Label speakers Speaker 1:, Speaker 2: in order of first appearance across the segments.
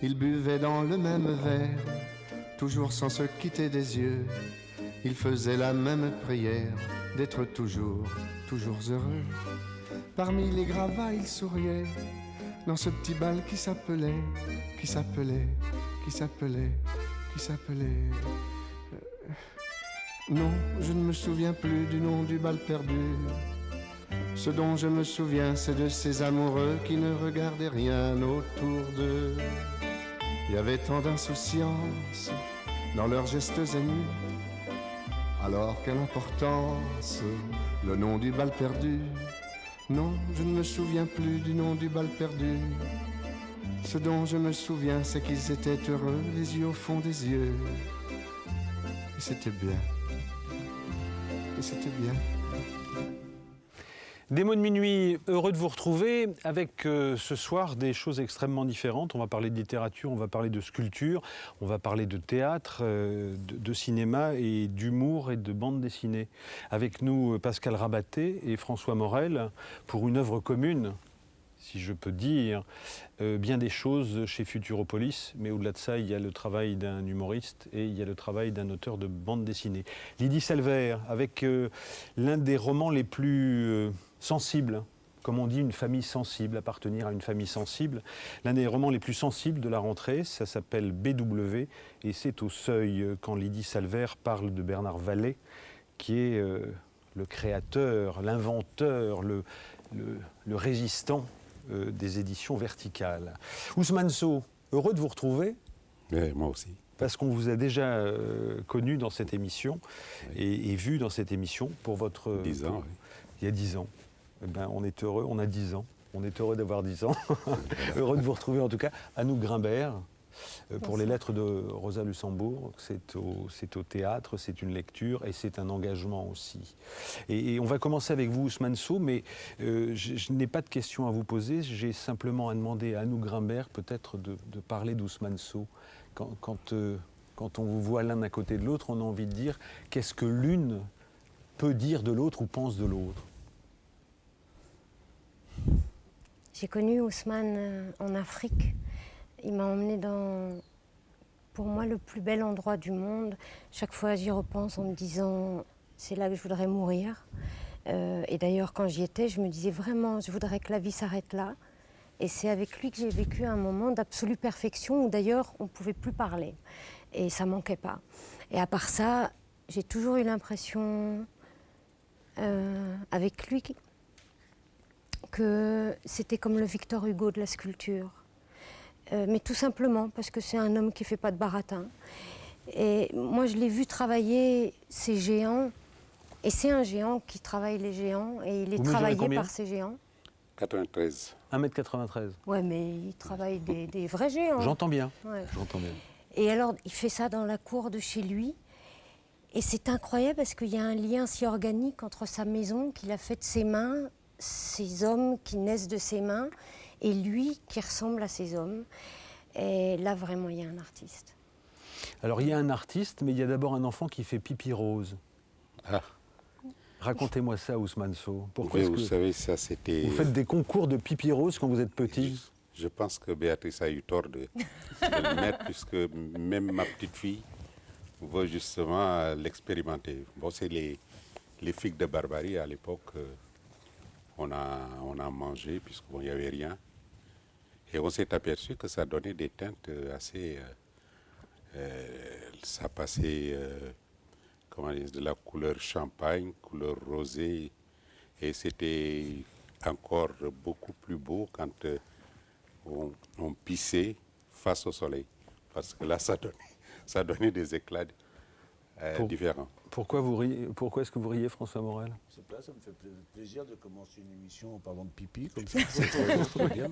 Speaker 1: Ils buvaient dans le même verre, toujours sans se quitter des yeux. Ils faisaient la même prière, d'être toujours, toujours heureux. Parmi les gravats, ils souriaient, dans ce petit bal qui s'appelait, qui s'appelait, qui s'appelait, qui s'appelait... Non, je ne me souviens plus du nom du bal perdu. Ce dont je me souviens, c'est de ces amoureux qui ne regardaient rien autour d'eux. Il y avait tant d'insouciance dans leurs gestes émus. Alors quelle importance, le nom du bal perdu. Non, je ne me souviens plus du nom du bal perdu. Ce dont je me souviens, c'est qu'ils étaient heureux, les yeux au fond des yeux. Et c'était bien. Et c'était bien.
Speaker 2: Des mots de minuit, heureux de vous retrouver avec ce soir des choses extrêmement différentes. On va parler de littérature, on va parler de sculpture, on va parler de théâtre, de cinéma et d'humour et de bande dessinée. Avec nous Pascal Rabaté et François Morel pour une œuvre commune, si je peux dire, bien des choses chez Futuropolis, mais au-delà de ça, il y a le travail d'un humoriste et il y a le travail d'un auteur de bande dessinée. Lydie Salvert, avec l'un des romans les plus sensibles, comme on dit, une famille sensible, appartenir à une famille sensible. L'un des romans les plus sensibles de la rentrée, ça s'appelle BW, et c'est au Seuil quand Lydie Salvert parle de Bernard Vallée, qui est le créateur, l'inventeur, le résistant des éditions verticales. Ousmane Sow, heureux de vous retrouver.
Speaker 3: Oui, moi aussi.
Speaker 2: Parce qu'on vous a déjà connu dans cette émission, oui, et vu dans cette émission pour votre...
Speaker 3: 10 ans, oui.
Speaker 2: Il y a 10 ans. Eh ben, on est heureux, on a 10 ans. On est heureux d'avoir 10 ans. Heureux de vous retrouver en tout cas. Anouk Grimbert, pour les lettres de Rosa Luxembourg, c'est au théâtre, c'est une lecture et c'est un engagement aussi. Et on va commencer avec vous, Ousmane Sow, mais je n'ai pas de questions à vous poser, j'ai simplement à demander à Anouk Grimbert peut-être de parler d'Ousmane Sow. Quand on vous voit l'un à côté de l'autre, on a envie de dire qu'est-ce que l'une peut dire de l'autre ou pense de l'autre.
Speaker 4: J'ai connu Ousmane en Afrique. Il m'a emmenée dans, pour moi, le plus bel endroit du monde. Chaque fois, j'y repense en me disant, c'est là que je voudrais mourir. Et d'ailleurs, quand j'y étais, je me disais vraiment, je voudrais que la vie s'arrête là. Et c'est avec lui que j'ai vécu un moment d'absolue perfection où d'ailleurs, on ne pouvait plus parler. Et ça ne manquait pas. Et à part ça, j'ai toujours eu l'impression, avec lui, que c'était comme le Victor Hugo de la sculpture. Mais tout simplement parce que c'est un homme qui ne fait pas de baratin. Et moi, je l'ai vu travailler ces géants. Et c'est un géant qui travaille les géants. Et il est travaillé par ces géants.
Speaker 3: 93.
Speaker 2: 1m93.
Speaker 4: Ouais, mais il travaille des vrais géants.
Speaker 2: J'entends bien.
Speaker 4: Ouais.
Speaker 2: J'entends bien.
Speaker 4: Et alors, il fait ça dans la cour de chez lui. Et c'est incroyable parce qu'il y a un lien si organique entre sa maison qu'il a fait de ses mains, ces hommes qui naissent de ses mains, et lui qui ressemble à ces hommes. Et là, vraiment, il y a un artiste.
Speaker 2: Alors, il y a un artiste, mais il y a d'abord un enfant qui fait pipi rose.
Speaker 3: Ah.
Speaker 2: Racontez-moi ça, Ousmane Sow.
Speaker 3: Pourquoi vous savez, ça c'était...
Speaker 2: Vous faites des concours de pipi rose quand vous êtes petit?
Speaker 3: Je pense que Béatrice a eu tort de le mettre, puisque même ma petite fille veut justement l'expérimenter. Bon, c'est les figues de Barbarie à l'époque. On a mangé, puisqu'il n'y avait rien. Et on s'est aperçu que ça donnait des teintes assez... ça passait comment dire, de la couleur champagne, couleur rosée. Et c'était encore beaucoup plus beau quand on pissait face au soleil. Parce que là, ça donnait des éclats différents.
Speaker 2: Pourquoi est-ce que vous riez, François Morel?
Speaker 5: C'est ça me fait plaisir de commencer une émission en parlant de pipi, comme ça. C'est très bien.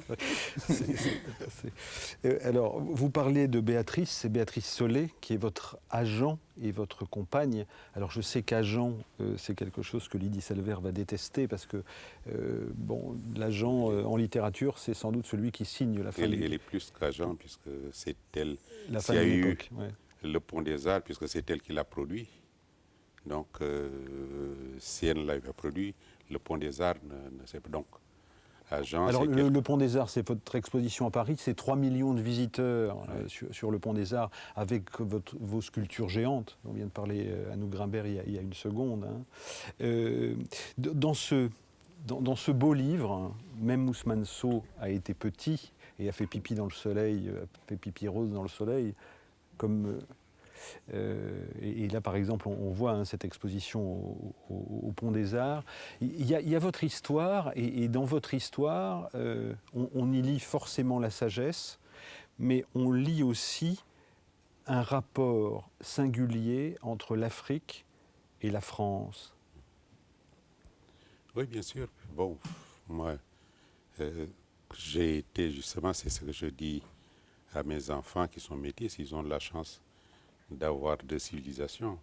Speaker 2: Alors, vous parlez de Béatrice, c'est Béatrice Solé qui est votre agent et votre compagne. Alors, je sais qu'agent, c'est quelque chose que Lydie Salvert va détester parce que, l'agent en littérature, c'est sans doute celui qui signe la famille.
Speaker 3: Elle est plus qu'agent, puisque c'est elle...
Speaker 2: La famille de l'époque,
Speaker 3: le Pont des Arts, puisque c'est elle qui l'a produit. Donc, CN l'avait produit, le Pont des Arts ne sait pas. Donc, à Jean,
Speaker 2: Alors, le Pont des Arts, c'est votre exposition à Paris, c'est 3 millions de visiteurs sur le Pont des Arts, avec vos sculptures géantes. On vient de parler à Anouk Grimbert il y a une seconde. Hein. Dans ce beau livre, hein, même Ousmane Sow a été petit et a fait pipi dans le soleil, a fait pipi rose dans le soleil, comme... et là, par exemple, on voit hein, cette exposition au Pont des Arts. Il y a votre histoire, et dans votre histoire, on y lit forcément la sagesse, mais on lit aussi un rapport singulier entre l'Afrique et la France.
Speaker 3: Oui, bien sûr. Bon, moi, j'ai été justement, c'est ce que je dis à mes enfants qui sont métis, ils ont de la chance d'avoir deux civilisations.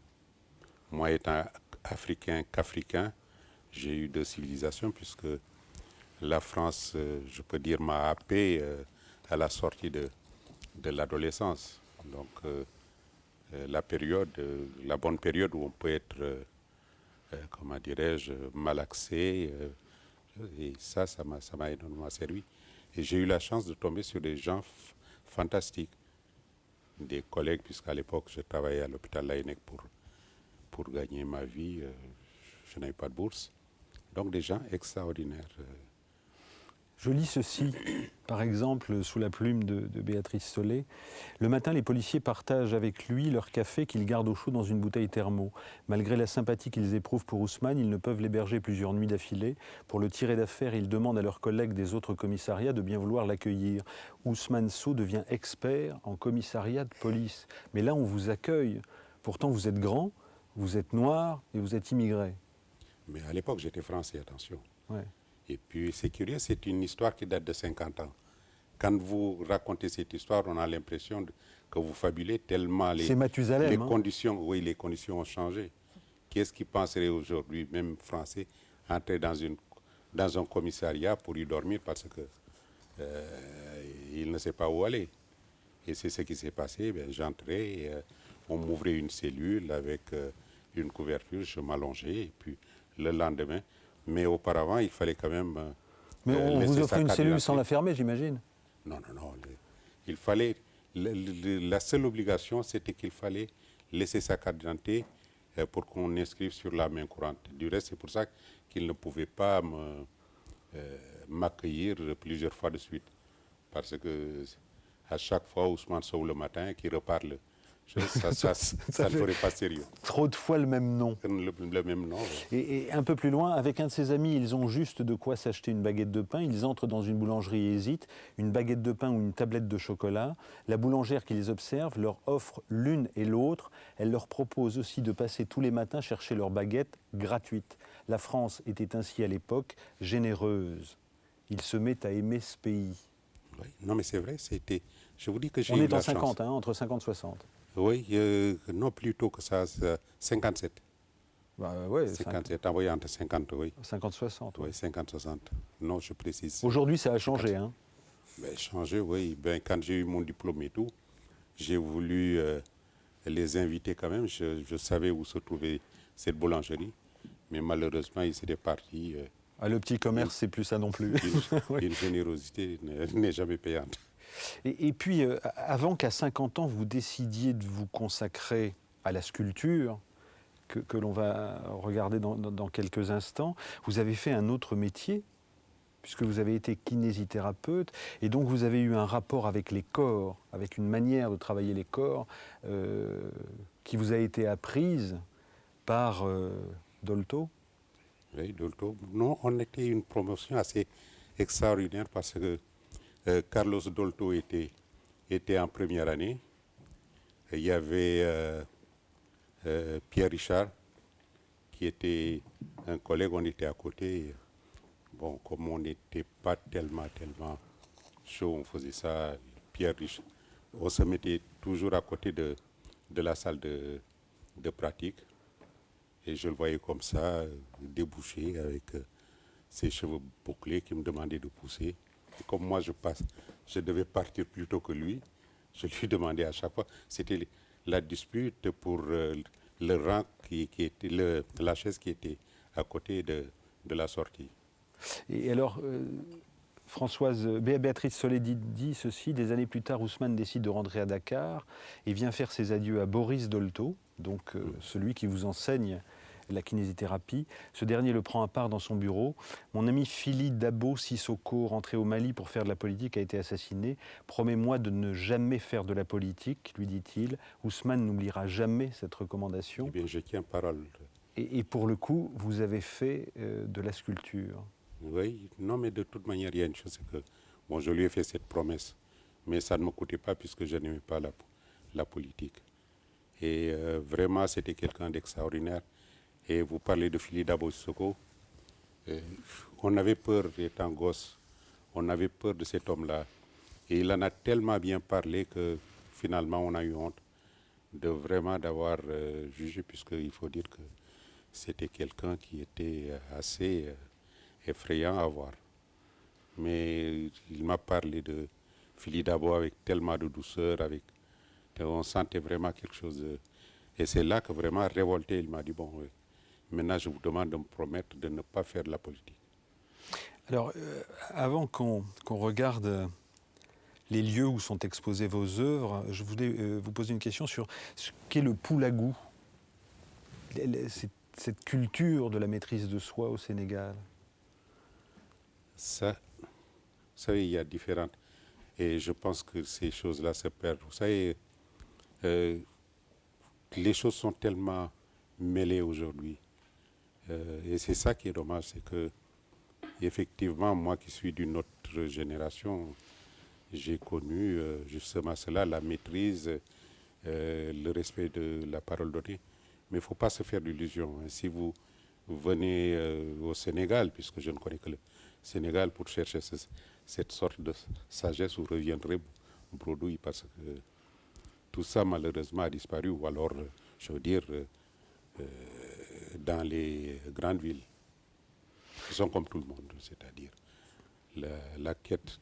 Speaker 3: Moi, étant africain qu'africain, j'ai eu deux civilisations puisque la France, je peux dire, m'a happé à la sortie de l'adolescence. Donc, la bonne période où on peut être, comment dirais-je, malaxé, et ça m'a énormément servi. Et j'ai eu la chance de tomber sur des gens fantastiques. Des collègues, puisqu'à l'époque, je travaillais à l'hôpital Laennec pour gagner ma vie. Je n'avais pas de bourse. Donc, des gens extraordinaires.
Speaker 2: Je lis ceci, par exemple, sous la plume de Béatrice Solé. Le matin, les policiers partagent avec lui leur café qu'ils gardent au chaud dans une bouteille thermo. Malgré la sympathie qu'ils éprouvent pour Ousmane, ils ne peuvent l'héberger plusieurs nuits d'affilée. Pour le tirer d'affaire, ils demandent à leurs collègues des autres commissariats de bien vouloir l'accueillir. Ousmane Sow devient expert en commissariat de police. Mais là, on vous accueille. Pourtant, vous êtes grand, vous êtes noir et vous êtes immigré.
Speaker 3: Mais à l'époque, j'étais français, attention.
Speaker 2: Ouais.
Speaker 3: Et puis, c'est curieux, c'est une histoire qui date de 50 ans. Quand vous racontez cette histoire, on a l'impression que vous fabulez tellement les conditions, oui, les conditions ont changé. Qu'est-ce qui penserait aujourd'hui, même français, entrer dans un commissariat pour y dormir parce que il ne sait pas où aller. Et c'est ce qui s'est passé. J'entrais, on m'ouvrait une cellule avec une couverture, je m'allongeais, et puis le lendemain. Mais auparavant, il fallait quand même.
Speaker 2: Mais on vous offrait une cellule sans la fermer, j'imagine.
Speaker 3: Non. Il fallait. La seule obligation, c'était qu'il fallait laisser sa carte d'identité pour qu'on inscrive sur la main courante. Du reste, c'est pour ça qu'il ne pouvait pas m'accueillir plusieurs fois de suite. Parce que à chaque fois, Ousmane Sow le matin, qui reparle. Ça ne ferait pas sérieux.
Speaker 2: Trop de fois le même nom.
Speaker 3: Le même nom. Oui.
Speaker 2: Et un peu plus loin, avec un de ses amis, ils ont juste de quoi s'acheter une baguette de pain. Ils entrent dans une boulangerie et hésitent. Une baguette de pain ou une tablette de chocolat. La boulangère qui les observe leur offre l'une et l'autre. Elle leur propose aussi de passer tous les matins chercher leur baguette gratuite. La France était ainsi à l'époque généreuse. Il se met à aimer ce pays.
Speaker 3: Oui. Non, mais c'est vrai, c'était. Je vous dis que j'ai
Speaker 2: eu
Speaker 3: la
Speaker 2: chance. On est en 50, entre 50 et 60.
Speaker 3: Oui, non, plutôt que ça, 57.
Speaker 2: Ouais,
Speaker 3: 57, envoyé entre 50, oui.
Speaker 2: 50-60.
Speaker 3: Oui, 50-60. Non, je précise.
Speaker 2: Aujourd'hui, ça a changé, hein?
Speaker 3: Changé, oui. Quand j'ai eu mon diplôme et tout, j'ai voulu les inviter quand même. Je savais où se trouvait cette boulangerie. Mais malheureusement, ils étaient partis.
Speaker 2: Le petit commerce, c'est plus ça non plus.
Speaker 3: Une générosité n'est jamais payante.
Speaker 2: Et puis, avant qu'à 50 ans, vous décidiez de vous consacrer à la sculpture, que l'on va regarder dans quelques instants, vous avez fait un autre métier, puisque vous avez été kinésithérapeute, et donc vous avez eu un rapport avec les corps, avec une manière de travailler les corps, qui vous a été apprise par Dolto.
Speaker 3: Oui, Dolto. Non, on était une promotion assez extraordinaire parce que Carlos Dolto était en première année. Il y avait Pierre Richard, qui était un collègue, on était à côté. Bon, comme on n'était pas tellement chaud, on faisait ça. Pierre Richard, on se mettait toujours à côté de la salle de pratique. Et je le voyais comme ça, débouché, avec ses cheveux bouclés, qui me demandait de pousser. Et comme moi, je devais partir plus tôt que lui. Je lui demandais à chaque fois. C'était la dispute pour le rang qui était, la chaise qui était à côté de la sortie.
Speaker 2: Et alors, Béatrice Solé dit ceci: des années plus tard, Ousmane décide de rentrer à Dakar et vient faire ses adieux à Boris Dolto, donc celui qui vous enseigne la kinésithérapie. Ce dernier le prend à part dans son bureau. Mon ami Fili Dabo Sissoko, rentré au Mali pour faire de la politique, a été assassiné. Promets-moi de ne jamais faire de la politique, lui dit-il. Ousmane n'oubliera jamais cette recommandation.
Speaker 3: Eh bien, je tiens parole.
Speaker 2: Et pour le coup, vous avez fait de la sculpture.
Speaker 3: Oui, non, mais de toute manière, il y a une chose, c'est que bon, je lui ai fait cette promesse, mais ça ne me coûtait pas puisque je n'aimais pas la politique. Et vraiment, c'était quelqu'un d'extraordinaire. Et vous parlez de Fili Dabo Sissoko. On avait peur, étant gosse, on avait peur de cet homme-là. Et il en a tellement bien parlé que finalement, on a eu honte de vraiment d'avoir jugé, puisqu'il faut dire que c'était quelqu'un qui était assez effrayant à voir. Mais il m'a parlé de Fili Dabo avec tellement de douceur, on sentait vraiment quelque chose. Et c'est là que vraiment révolté, il m'a dit, bon, maintenant je vous demande de me promettre de ne pas faire de la politique.
Speaker 2: Alors, avant qu'on regarde les lieux où sont exposées vos œuvres, je voulais vous poser une question sur ce qu'est le poulagou, cette culture de la maîtrise de soi au Sénégal.
Speaker 3: Ça, vous savez, il y a différentes. Et je pense que ces choses-là se perdent. Vous savez, les choses sont tellement mêlées aujourd'hui. Et c'est ça qui est dommage, c'est que, effectivement, moi qui suis d'une autre génération, j'ai connu justement cela, la maîtrise, le respect de la parole donnée. Mais il ne faut pas se faire d'illusions. Si vous venez au Sénégal, puisque je ne connais que le Sénégal, pour chercher cette sorte de sagesse, vous reviendrez bredouille, parce que tout ça, malheureusement, a disparu. Ou alors, je veux dire, dans les grandes villes, ils sont comme tout le monde, c'est-à-dire la quête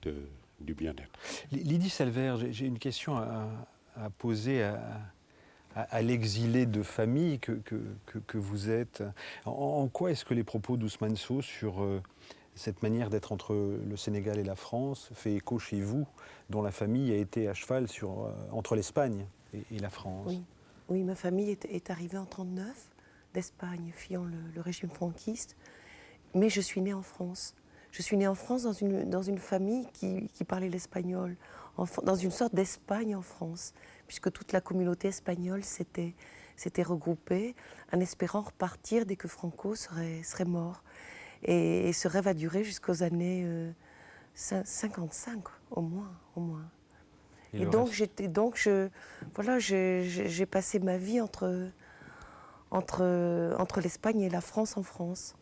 Speaker 3: du bien-être.
Speaker 2: Lydie Salvert, j'ai une question à poser à l'exilé de famille que vous êtes. En quoi est-ce que les propos d'Ousmane Sow sur cette manière d'être entre le Sénégal et la France fait écho chez vous, dont la famille a été à cheval entre l'Espagne et la France?
Speaker 6: Oui, ma famille est arrivée en 1939 d'Espagne, fuyant le régime franquiste. Mais je suis née en France. Je suis née en France dans une famille qui parlait l'espagnol, dans une sorte d'Espagne en France, puisque toute la communauté espagnole s'était regroupée en espérant repartir dès que Franco serait mort. Et ce rêve a duré jusqu'aux années 55, au moins. Et donc, j'ai passé ma vie entre l'Espagne et la France en France.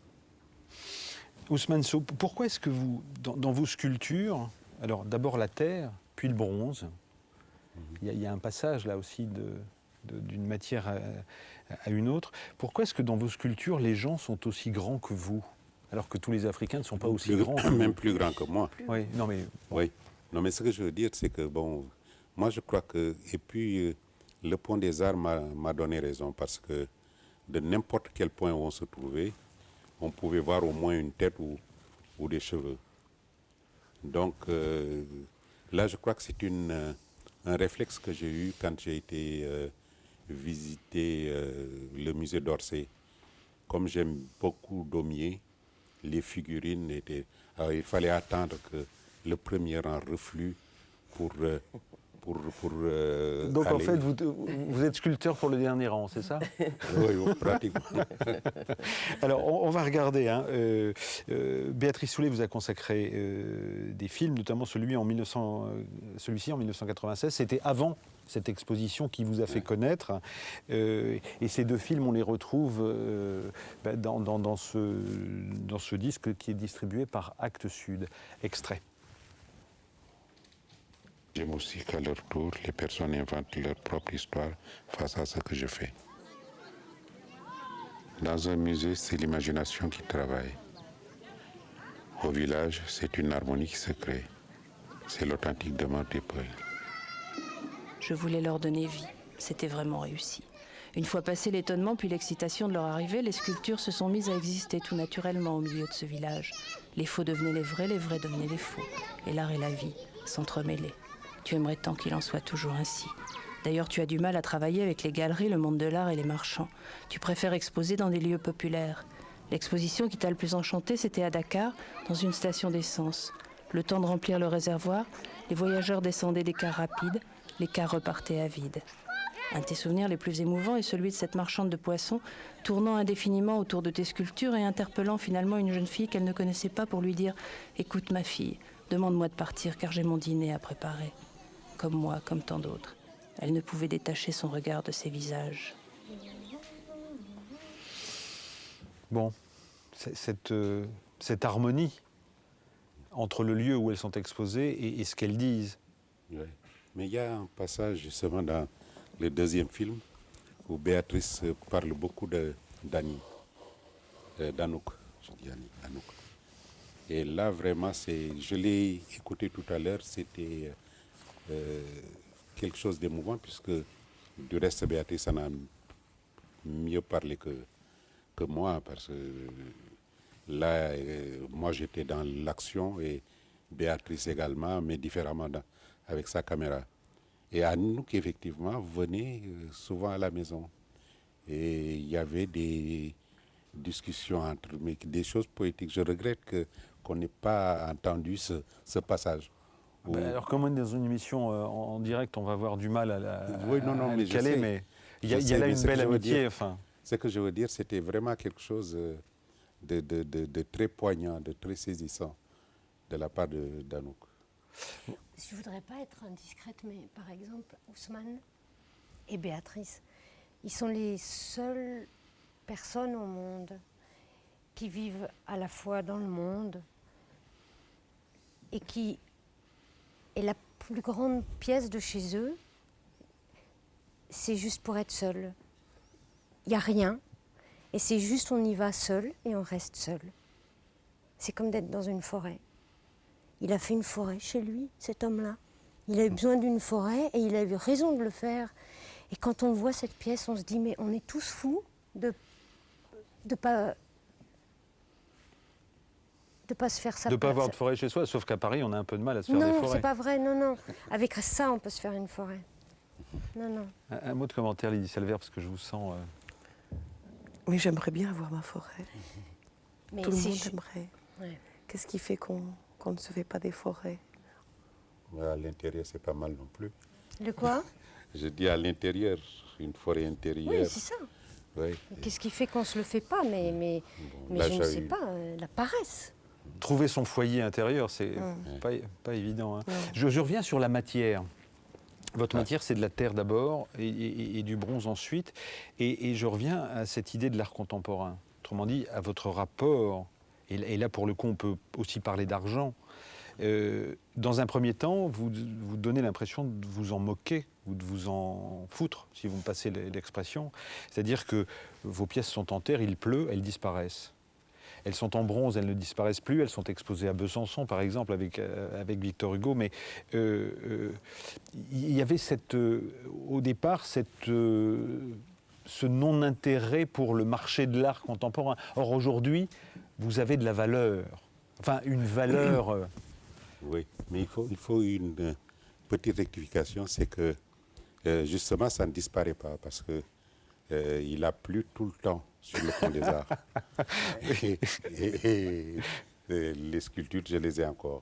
Speaker 2: Ousmane Sow, pourquoi est-ce que vous, dans vos sculptures, alors d'abord la terre, puis le bronze, il y a un passage là aussi d'une matière à une autre, pourquoi est-ce que dans vos sculptures, les gens sont aussi grands que vous, alors que tous les Africains ne sont pas aussi grands que
Speaker 3: même
Speaker 2: vous?
Speaker 3: plus grands que moi.
Speaker 2: Oui, non mais...
Speaker 3: Oui. Non, mais ce que je veux dire, c'est que, bon, moi je crois que... Et puis, le Pont des Arts m'a donné raison, parce que de n'importe quel point où on se trouvait, on pouvait voir au moins une tête ou des cheveux. Donc, là, je crois que c'est un réflexe que j'ai eu quand j'ai été visiter le musée d'Orsay. Comme j'aime beaucoup Daumier, les figurines étaient... Alors, il fallait attendre que le premier rang reflue pour
Speaker 2: Donc
Speaker 3: aller.
Speaker 2: en fait, vous êtes sculpteur pour le dernier rang, c'est ça?
Speaker 3: Oui, pratiquement.
Speaker 2: Alors on va regarder. Béatrice Solé vous a consacré des films, notamment celui-ci en 1996. C'était avant cette exposition qui vous a fait connaître. Et ces deux films, on les retrouve dans ce disque qui est distribué par Actes Sud. Extrait.
Speaker 3: J'aime aussi qu'à leur tour, les personnes inventent leur propre histoire face à ce que je fais. Dans un musée, c'est l'imagination qui travaille. Au village, c'est une harmonie qui se crée. C'est l'authentique demande des peuples.
Speaker 7: Je voulais leur donner vie. C'était vraiment réussi. Une fois passé l'étonnement puis l'excitation de leur arrivée, les sculptures se sont mises à exister tout naturellement au milieu de ce village. Les faux devenaient les vrais devenaient les faux. Et l'art et la vie s'entremêlaient. Tu aimerais tant qu'il en soit toujours ainsi. D'ailleurs, tu as du mal à travailler avec les galeries, le monde de l'art et les marchands. Tu préfères exposer dans des lieux populaires. L'exposition qui t'a le plus enchanté, c'était à Dakar, dans une station d'essence. Le temps de remplir le réservoir, les voyageurs descendaient des cars rapides, les cars repartaient à vide. Un de tes souvenirs les plus émouvants est celui de cette marchande de poissons, tournant indéfiniment autour de tes sculptures et interpellant finalement une jeune fille qu'elle ne connaissait pas pour lui dire « Écoute ma fille, demande-moi de partir car j'ai mon dîner à préparer. » Comme moi, comme tant d'autres. Elle ne pouvait détacher son regard de ses visages.
Speaker 2: Bon, cette harmonie entre le lieu où elles sont exposées et ce qu'elles disent.
Speaker 3: Ouais. Mais il y a un passage justement dans le deuxième film où Béatrice parle beaucoup d'Annie, d'Anouk, je dis Annie, Anouk. Et là vraiment, je l'ai écouté tout à l'heure, c'était quelque chose d'émouvant puisque du reste Béatrice en a mieux parlé que moi parce que là, moi j'étais dans l'action et Béatrice également, mais différemment avec sa caméra. Et Anouk, effectivement, venait souvent à la maison. Et il y avait des discussions entre mais des choses poétiques. Je regrette qu'on n'ait pas entendu ce passage.
Speaker 2: Alors, comme on est dans une émission en direct, on va avoir du mal à le
Speaker 3: je
Speaker 2: caler,
Speaker 3: sais.
Speaker 2: mais il y a là une belle amitié.
Speaker 3: Ce que je veux dire, c'était vraiment quelque chose de très poignant, de très saisissant de la part d'Anouk.
Speaker 4: Je ne voudrais pas être indiscrète, mais par exemple, Ousmane et Béatrice, ils sont les seules personnes au monde qui vivent à la fois dans le monde et qui est la plus grande pièce de chez eux, c'est juste pour être seul. Il n'y a rien, et c'est juste on y va seul et on reste seul. C'est comme d'être dans une forêt. Il a fait une forêt chez lui, cet homme-là. Il a eu besoin d'une forêt et il a eu raison de le faire. Et quand on voit cette pièce, on se dit, mais on est tous fous de pas se faire ça.
Speaker 2: De ne pas avoir de forêt chez soi, sauf qu'à Paris, on a un peu de mal à se faire des forêts.
Speaker 4: Non, c'est pas vrai, non. Avec ça, on peut se faire une forêt. Non.
Speaker 2: Un mot de commentaire, Lydie Salvert, parce que je vous sens...
Speaker 6: Mais j'aimerais bien avoir ma forêt.
Speaker 4: Mais
Speaker 6: tout le monde aimerait.
Speaker 4: Ouais.
Speaker 6: Qu'est-ce qui fait qu'on ne se fait pas des forêts?
Speaker 3: À l'intérieur, c'est pas mal non plus.
Speaker 4: Le quoi?
Speaker 3: Je dis à l'intérieur, une forêt intérieure.
Speaker 4: Oui, c'est ça.
Speaker 3: Oui.
Speaker 4: Qu'est-ce qui fait qu'on ne se le fait pas? Mais
Speaker 3: là,
Speaker 4: je ne sais pas, la paresse.
Speaker 2: Trouver son foyer intérieur, c'est pas évident. Hein. Je reviens sur la matière. Votre matière, c'est de la terre d'abord et du bronze ensuite. Et je reviens à cette idée de l'art contemporain. Autrement dit, à votre rapport. Et là, pour le coup, on peut aussi parler d'argent. Dans un premier temps, vous donnez l'impression de vous en moquer ou de vous en foutre, si vous me passez l'expression. C'est-à-dire que vos pièces sont en terre, il pleut, elles disparaissent. Elles sont en bronze, elles ne disparaissent plus. Elles sont exposées à Besançon, par exemple, avec Victor Hugo. Mais il y avait au départ ce non-intérêt pour le marché de l'art contemporain. Or, aujourd'hui, vous avez de la valeur. Enfin, une valeur...
Speaker 3: Oui, mais il faut une petite rectification. C'est que, justement, ça ne disparaît pas parce que il a plu tout le temps sur le Pont des Arts. et les sculptures, je les ai encore.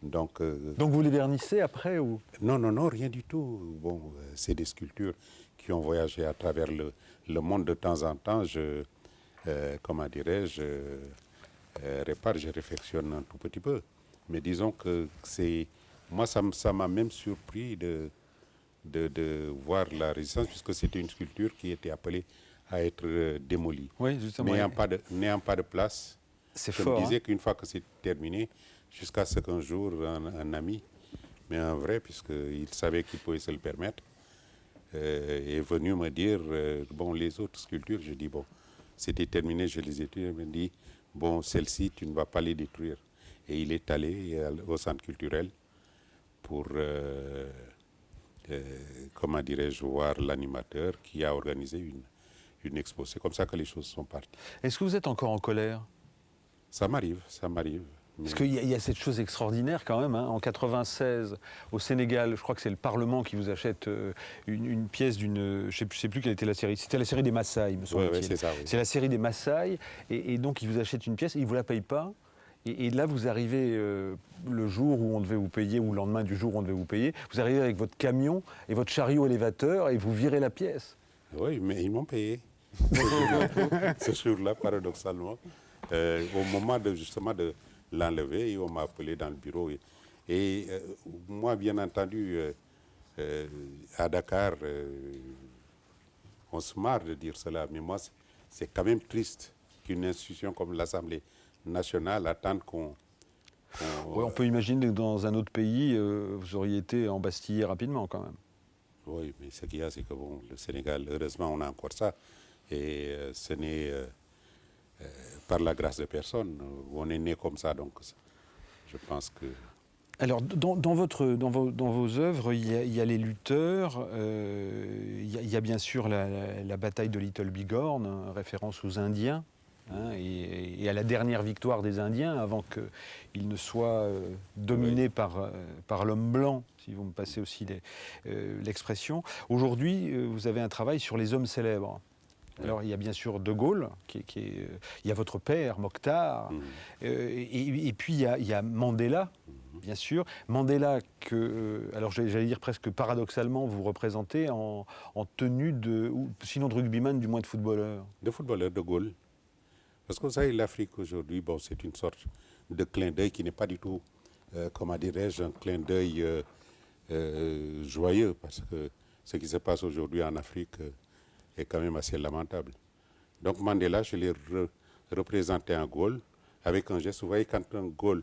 Speaker 3: Donc
Speaker 2: vous les vernissez après ou...
Speaker 3: Non, rien du tout. Bon, c'est des sculptures qui ont voyagé à travers le monde de temps en temps. Comment dirais-je, répare, je réflexionne un tout petit peu. Mais disons que moi, ça m'a même surpris de voir la résistance, puisque c'était une sculpture qui était appelée à être démolie.
Speaker 2: Oui, justement.
Speaker 3: N'ayant pas de place, je me disais qu'une fois que c'est terminé, jusqu'à ce qu'un jour, un ami, mais un vrai, puisqu'il savait qu'il pouvait se le permettre, est venu me dire, les autres sculptures, je dis, c'était terminé, je les ai tuées. Il me dit, celle-ci, tu ne vas pas les détruire. Et il est allé au centre culturel pour comment dirais-je, voir l'animateur qui a organisé une expo. C'est comme ça que les choses sont parties.
Speaker 2: Est-ce que vous êtes encore en colère?
Speaker 3: Ça m'arrive, ça m'arrive.
Speaker 2: Parce qu'il y a cette chose extraordinaire quand même, hein. En 96, au Sénégal, je crois que c'est le Parlement qui vous achète une pièce d'une... Je ne sais plus quelle était la série. C'était la série des Maasai, me semble-t-il.
Speaker 3: Oui, c'est ça. Oui.
Speaker 2: C'est la série des Maasai, et donc ils vous achètent une pièce, et ils ne vous la payent pas. Et là, vous arrivez le jour où on devait vous payer, ou le lendemain du jour où on devait vous payer, vous arrivez avec votre camion et votre chariot élévateur, et vous virez la pièce.
Speaker 3: Oui, mais ils m'ont payé. Ce jour-là, paradoxalement. Au moment justement de l'enlever, on m'a appelé dans le bureau. Et moi, bien entendu, à Dakar, on se marre de dire cela, mais moi, c'est quand même triste qu'une institution comme l'Assemblée nationale attende qu'on...
Speaker 2: Ouais, on peut imaginer que dans un autre pays, vous auriez été embastillé rapidement quand même.
Speaker 3: Oui, mais ce qu'il y a, c'est que bon, le Sénégal, heureusement, on a encore ça. Et ce n'est par la grâce de personne. On est né comme ça, donc je pense que...
Speaker 2: Alors, dans vos œuvres, il y a les lutteurs, il y a bien sûr la bataille de Little Bighorn, référence aux Indiens, hein, et à la dernière victoire des Indiens, avant qu'ils ne soient dominés par l'homme blanc, si vous me passez aussi l'expression. Aujourd'hui, vous avez un travail sur les hommes célèbres. Alors, il y a bien sûr De Gaulle, il y a votre père, Mokhtar, et puis il y a Mandela, bien sûr. Mandela, alors j'allais dire presque paradoxalement, vous représentez en tenue sinon de rugbyman, du moins de footballeur.
Speaker 3: De footballeur, De Gaulle. Parce que vous savez, l'Afrique aujourd'hui, bon, c'est une sorte de clin d'œil qui n'est pas du tout, comment dirais-je, un clin d'œil joyeux, parce que ce qui se passe aujourd'hui en Afrique est quand même assez lamentable. Donc Mandela, je l'ai représenté en Gaulle avec un geste. Vous voyez, quand un Gaulle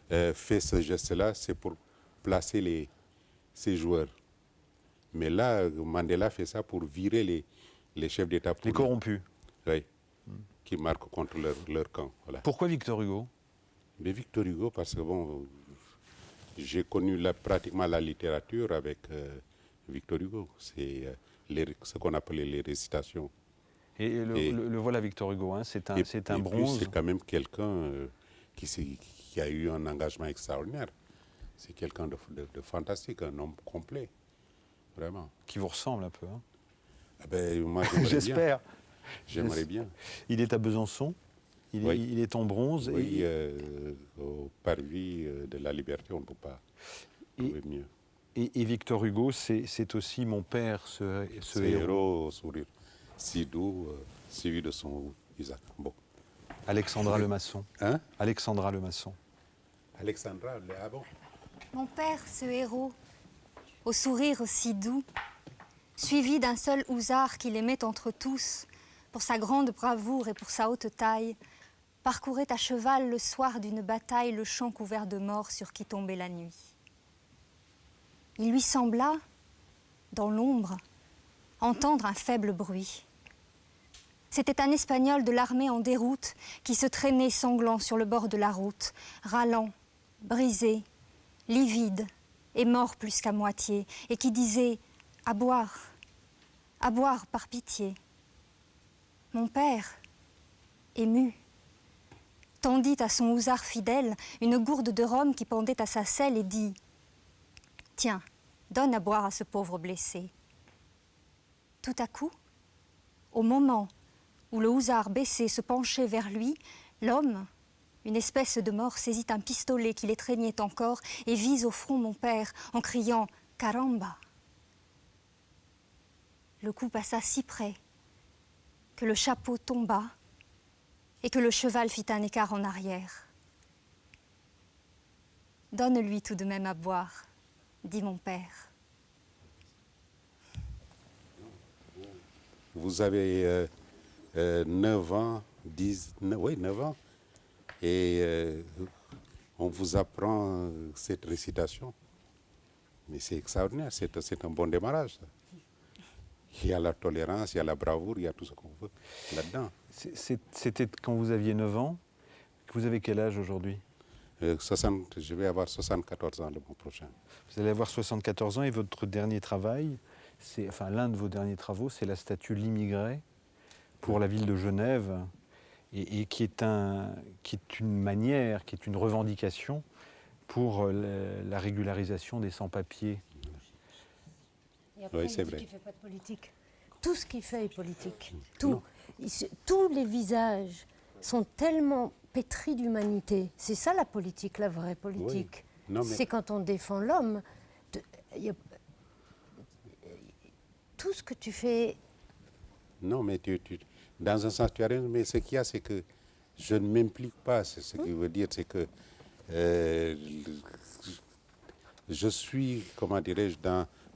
Speaker 3: fait ce geste-là, c'est pour placer ses joueurs. Mais là, Mandela fait ça pour virer les chefs d'État.
Speaker 2: Les corrompus.
Speaker 3: Oui, qui marquent contre leur camp. Voilà.
Speaker 2: Pourquoi Victor Hugo?
Speaker 3: Mais Victor Hugo, parce que bon, j'ai connu pratiquement la littérature avec Victor Hugo. C'est ce qu'on appelait les récitations.
Speaker 2: Et le voilà Victor Hugo, hein, c'est un bronze.
Speaker 3: C'est quand même quelqu'un qui a eu un engagement extraordinaire. C'est quelqu'un de fantastique, un homme complet, vraiment.
Speaker 2: Qui vous ressemble un peu. Hein.
Speaker 3: Ah ben, moi,
Speaker 2: j'espère.
Speaker 3: J'aimerais bien.
Speaker 2: Il est à Besançon, il est en bronze.
Speaker 3: Oui, au parvis de la Liberté, on ne peut pas trouver mieux.
Speaker 2: Et Victor Hugo, c'est aussi mon père, ce
Speaker 3: héros au sourire si doux, suivi de son Isaac. Bon.
Speaker 2: Alexandra Lemasson.
Speaker 3: Hein?
Speaker 2: Alexandra Lemasson.
Speaker 3: Alexandra, ah bon?
Speaker 8: Mon père, ce héros, au sourire aussi doux, suivi d'un seul housard qu'il aimait entre tous, pour sa grande bravoure et pour sa haute taille, parcourait à cheval le soir d'une bataille le champ couvert de morts sur qui tombait la nuit. Il lui sembla, dans l'ombre, entendre un faible bruit. C'était un Espagnol de l'armée en déroute qui se traînait sanglant sur le bord de la route, râlant, brisé, livide et mort plus qu'à moitié, et qui disait « à boire par pitié ». Mon père, ému, tendit à son housard fidèle une gourde de rhum qui pendait à sa selle et dit « Tiens, donne à boire à ce pauvre blessé ». Tout à coup, au moment où le housard baissé se penchait vers lui, l'homme, une espèce de mort, saisit un pistolet qui l'étreignait encore et vise au front mon père en criant « Caramba ». Le coup passa si près que le chapeau tomba et que le cheval fit un écart en arrière. « Donne-lui tout de même à boire », dit mon père.
Speaker 3: Vous avez 9 ans, 9 ans, et on vous apprend cette récitation. Mais c'est extraordinaire, c'est un bon démarrage. Ça. Il y a la tolérance, il y a la bravoure, il y a tout ce qu'on veut là-dedans.
Speaker 2: C'était quand vous aviez 9 ans. Vous avez quel âge aujourd'hui?
Speaker 3: Je vais avoir 74 ans le mois prochain.
Speaker 2: Vous allez avoir 74 ans et votre dernier travail, l'un de vos derniers travaux, c'est la statue L'Immigré pour la ville de Genève et qui est une manière, qui est une revendication pour la régularisation des sans-papiers.
Speaker 4: Et après,
Speaker 3: Oui, c'est
Speaker 4: il dit
Speaker 3: vrai.
Speaker 4: qu'il ne fait pas de politique. Tout ce qu'il fait est politique. Tout. Tous les visages sont tellement pétris d'humanité. C'est ça la politique, la vraie politique.
Speaker 3: Oui. Non, mais-
Speaker 4: C'est quand on défend l'homme. Tout ce que tu fais...
Speaker 3: Non, mais dans un sens, tu as raison, mais ce qu'il y a, c'est que je ne m'implique pas. C'est ce qui veut dire, c'est que je suis, comment dirais-je,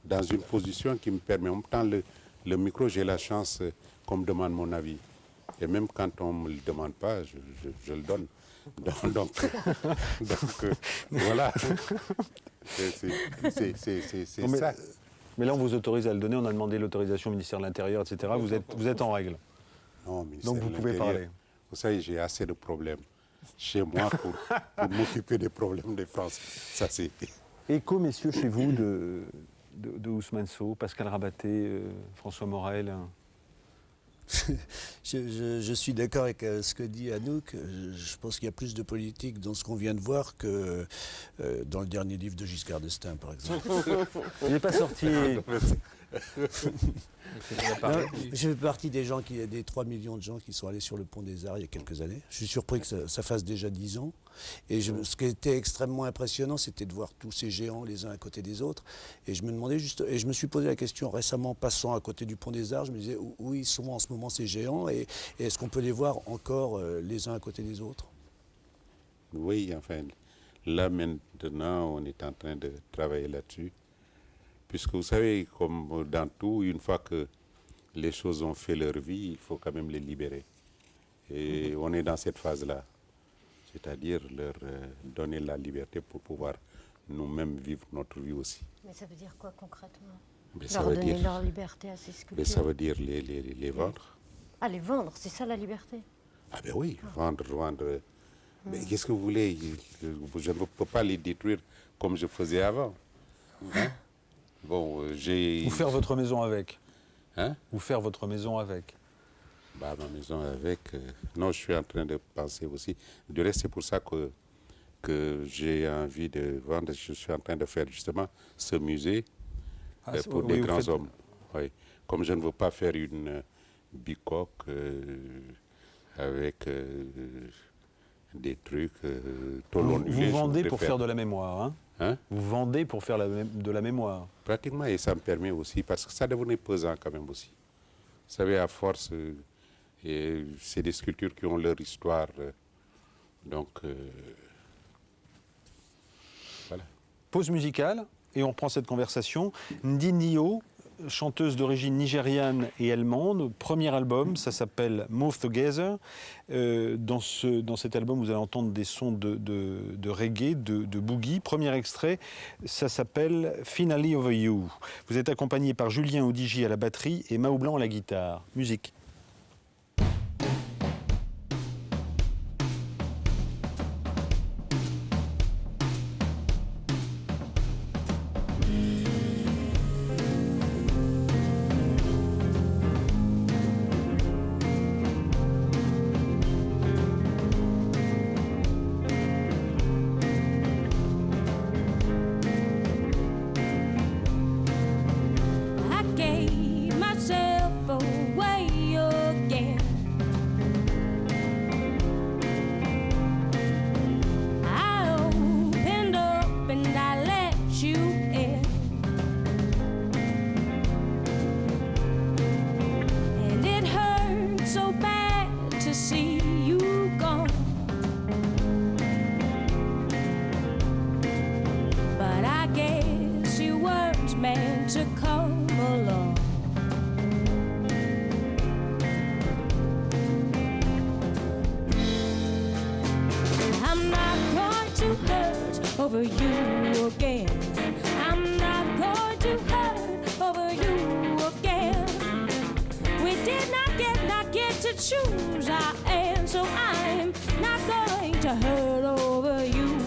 Speaker 3: dans une position qui me permet, en même temps, le micro, j'ai la chance qu'on me demande mon avis. Et même quand on ne me le demande pas, je le donne. Donc, voilà. C'est
Speaker 2: Non,
Speaker 3: ça.
Speaker 2: Mais là, on vous autorise à le donner. On a demandé l'autorisation au ministère de l'Intérieur, etc. Vous êtes en règle.
Speaker 3: Non, ministère
Speaker 2: Donc vous
Speaker 3: de
Speaker 2: pouvez
Speaker 3: l'Intérieur,
Speaker 2: parler.
Speaker 3: Vous savez, j'ai assez de problèmes chez moi pour m'occuper des problèmes de France. Ça, c'est...
Speaker 2: Écho, messieurs, chez vous, de Ousmane Sow, Pascal Rabaté, François Morel.
Speaker 5: Je suis d'accord avec ce que dit Anouk. Je pense qu'il y a plus de politique dans ce qu'on vient de voir que dans le dernier livre de Giscard d'Estaing, par exemple.
Speaker 2: Il n'est pas sorti.
Speaker 5: Non, je fais partie des 3 millions de gens qui sont allés sur le pont des Arts il y a quelques années. Je suis surpris que ça fasse déjà 10 ans. Et ce qui était extrêmement impressionnant, c'était de voir tous ces géants les uns à côté des autres. Et je me demandais et je me suis posé la question récemment, passant à côté du pont des Arts, je me disais où ils sont en ce moment ces géants et est-ce qu'on peut les voir encore les uns à côté des autres?
Speaker 3: Oui, enfin, là maintenant, on est en train de travailler là-dessus. Puisque vous savez, comme dans tout, une fois que les choses ont fait leur vie, il faut quand même les libérer. Et on est dans cette phase-là. C'est-à-dire leur donner la liberté pour pouvoir nous-mêmes vivre notre vie aussi.
Speaker 4: Mais ça veut dire quoi concrètement?
Speaker 3: Mais ça
Speaker 4: Leur
Speaker 3: veut
Speaker 4: donner
Speaker 3: dire,
Speaker 4: leur liberté à ces sculptures.
Speaker 3: mais ça veut dire les vendre.
Speaker 4: Ah, les vendre, c'est ça la liberté?
Speaker 3: Ah ben oui, vendre. Mais qu'est-ce que vous voulez? Je ne peux pas les détruire comme je faisais avant. Hein? Bon,
Speaker 2: Ou faire votre maison avec.
Speaker 3: Hein?
Speaker 2: Ou faire votre maison avec.
Speaker 3: Bah, ma maison avec... non, je suis en train de penser aussi. Du reste, c'est pour ça que j'ai envie de vendre. Je suis en train de faire justement ce musée pour des grands hommes. Oui. Comme je ne veux pas faire une bicoque avec des trucs
Speaker 2: Vous vendez pour faire de la mémoire, hein?
Speaker 3: Hein?
Speaker 2: Vous vendez pour faire de la mémoire.
Speaker 3: Pratiquement, et ça me permet aussi, parce que ça devenait pesant quand même aussi. Vous savez, à force, c'est des sculptures qui ont leur histoire. Donc, voilà.
Speaker 2: Pause musicale, et on reprend cette conversation. Ndinio, chanteuse d'origine nigériane et allemande, premier album, ça s'appelle Move Together. Dans cet album, vous allez entendre des sons de reggae, de boogie. Premier extrait, ça s'appelle Finally Over You. Vous êtes accompagné par Julien Audigi à la batterie et Mao Blanc à la guitare. Musique.
Speaker 9: I gave myself away again. I opened up and I let you in. And it hurt so bad to see you gone. But I guess you weren't meant to come along. I'm not going to hurt over you again. I'm not going to hurt over you again. We did not get to choose our end, so I'm not going to hurt over you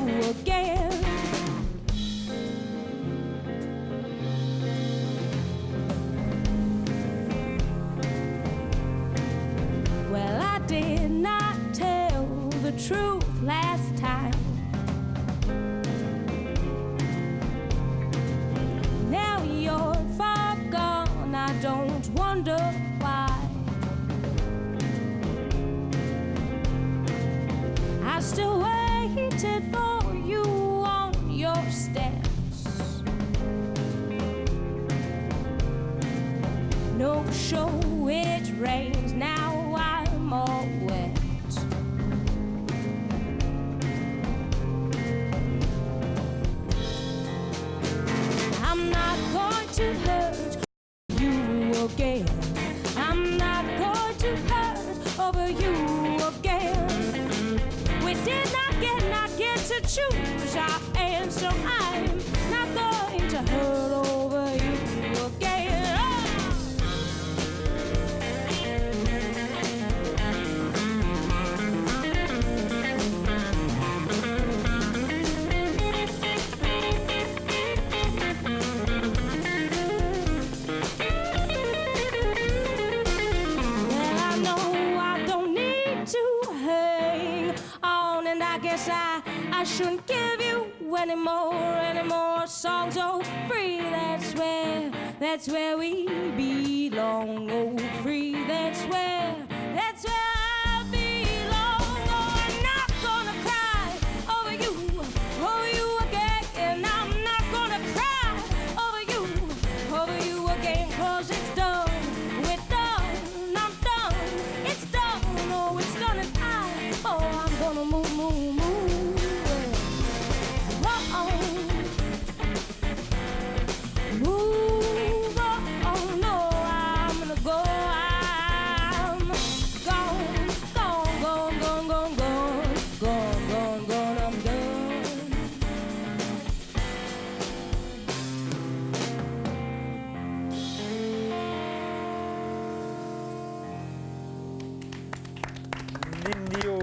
Speaker 9: last time. Now you're far gone, I don't wonder why. I still waited for you on your steps. No show, it rains, now I'm all wet. I'm not going to hurt you again. I'm not going to hurt over you again. We did not get to choose our end, so I'm not going to hurt over you again. Well, I know I don't need to hang on, and I guess I shouldn't give you any more songs. Oh, free, that's where we belong. Oh, free, that's where I belong. Oh, I'm not gonna cry over you again. I'm not gonna cry over you again, 'cause it's done, we're done, I'm done, it's done, oh, it's done, and I'm gonna move. Move on, no, I'm gonna go, I'm gone, I'm done.
Speaker 2: L'Indio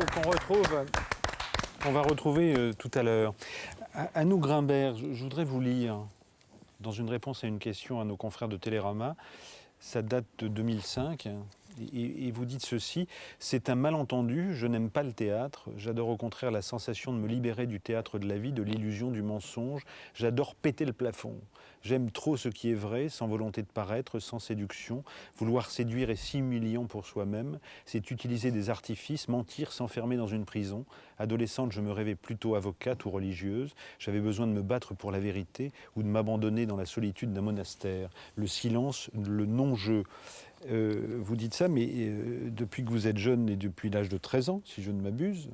Speaker 2: qu'on va retrouver tout à l'heure. Anouk Grimbert, je voudrais vous lire, dans une réponse à une question à nos confrères de Télérama, ça date de 2005, et vous dites ceci: c'est un malentendu, je n'aime pas le théâtre, j'adore au contraire la sensation de me libérer du théâtre de la vie, de l'illusion, du mensonge, j'adore péter le plafond. J'aime trop ce qui est vrai, sans volonté de paraître, sans séduction. Vouloir séduire est si humiliant pour soi-même. C'est utiliser des artifices, mentir, s'enfermer dans une prison. Adolescente, je me rêvais plutôt avocate ou religieuse. J'avais besoin de me battre pour la vérité ou de m'abandonner dans la solitude d'un monastère. Le silence, le non-jeu. Vous dites ça, mais depuis que vous êtes jeune et depuis l'âge de 13 ans, si je ne m'abuse,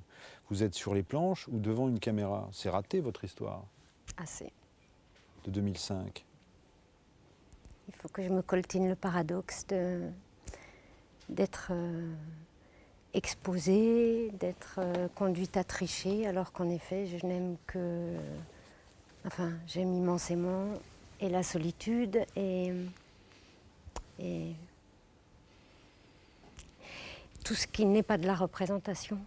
Speaker 2: vous êtes sur les planches ou devant une caméra. C'est raté, votre histoire
Speaker 4: Assez.
Speaker 2: de 2005.
Speaker 4: Il faut que je me coltine le paradoxe d'être exposée, d'être conduite à tricher, alors qu'en effet, je n'aime que... Enfin, j'aime immensément et la solitude et tout ce qui n'est pas de la représentation.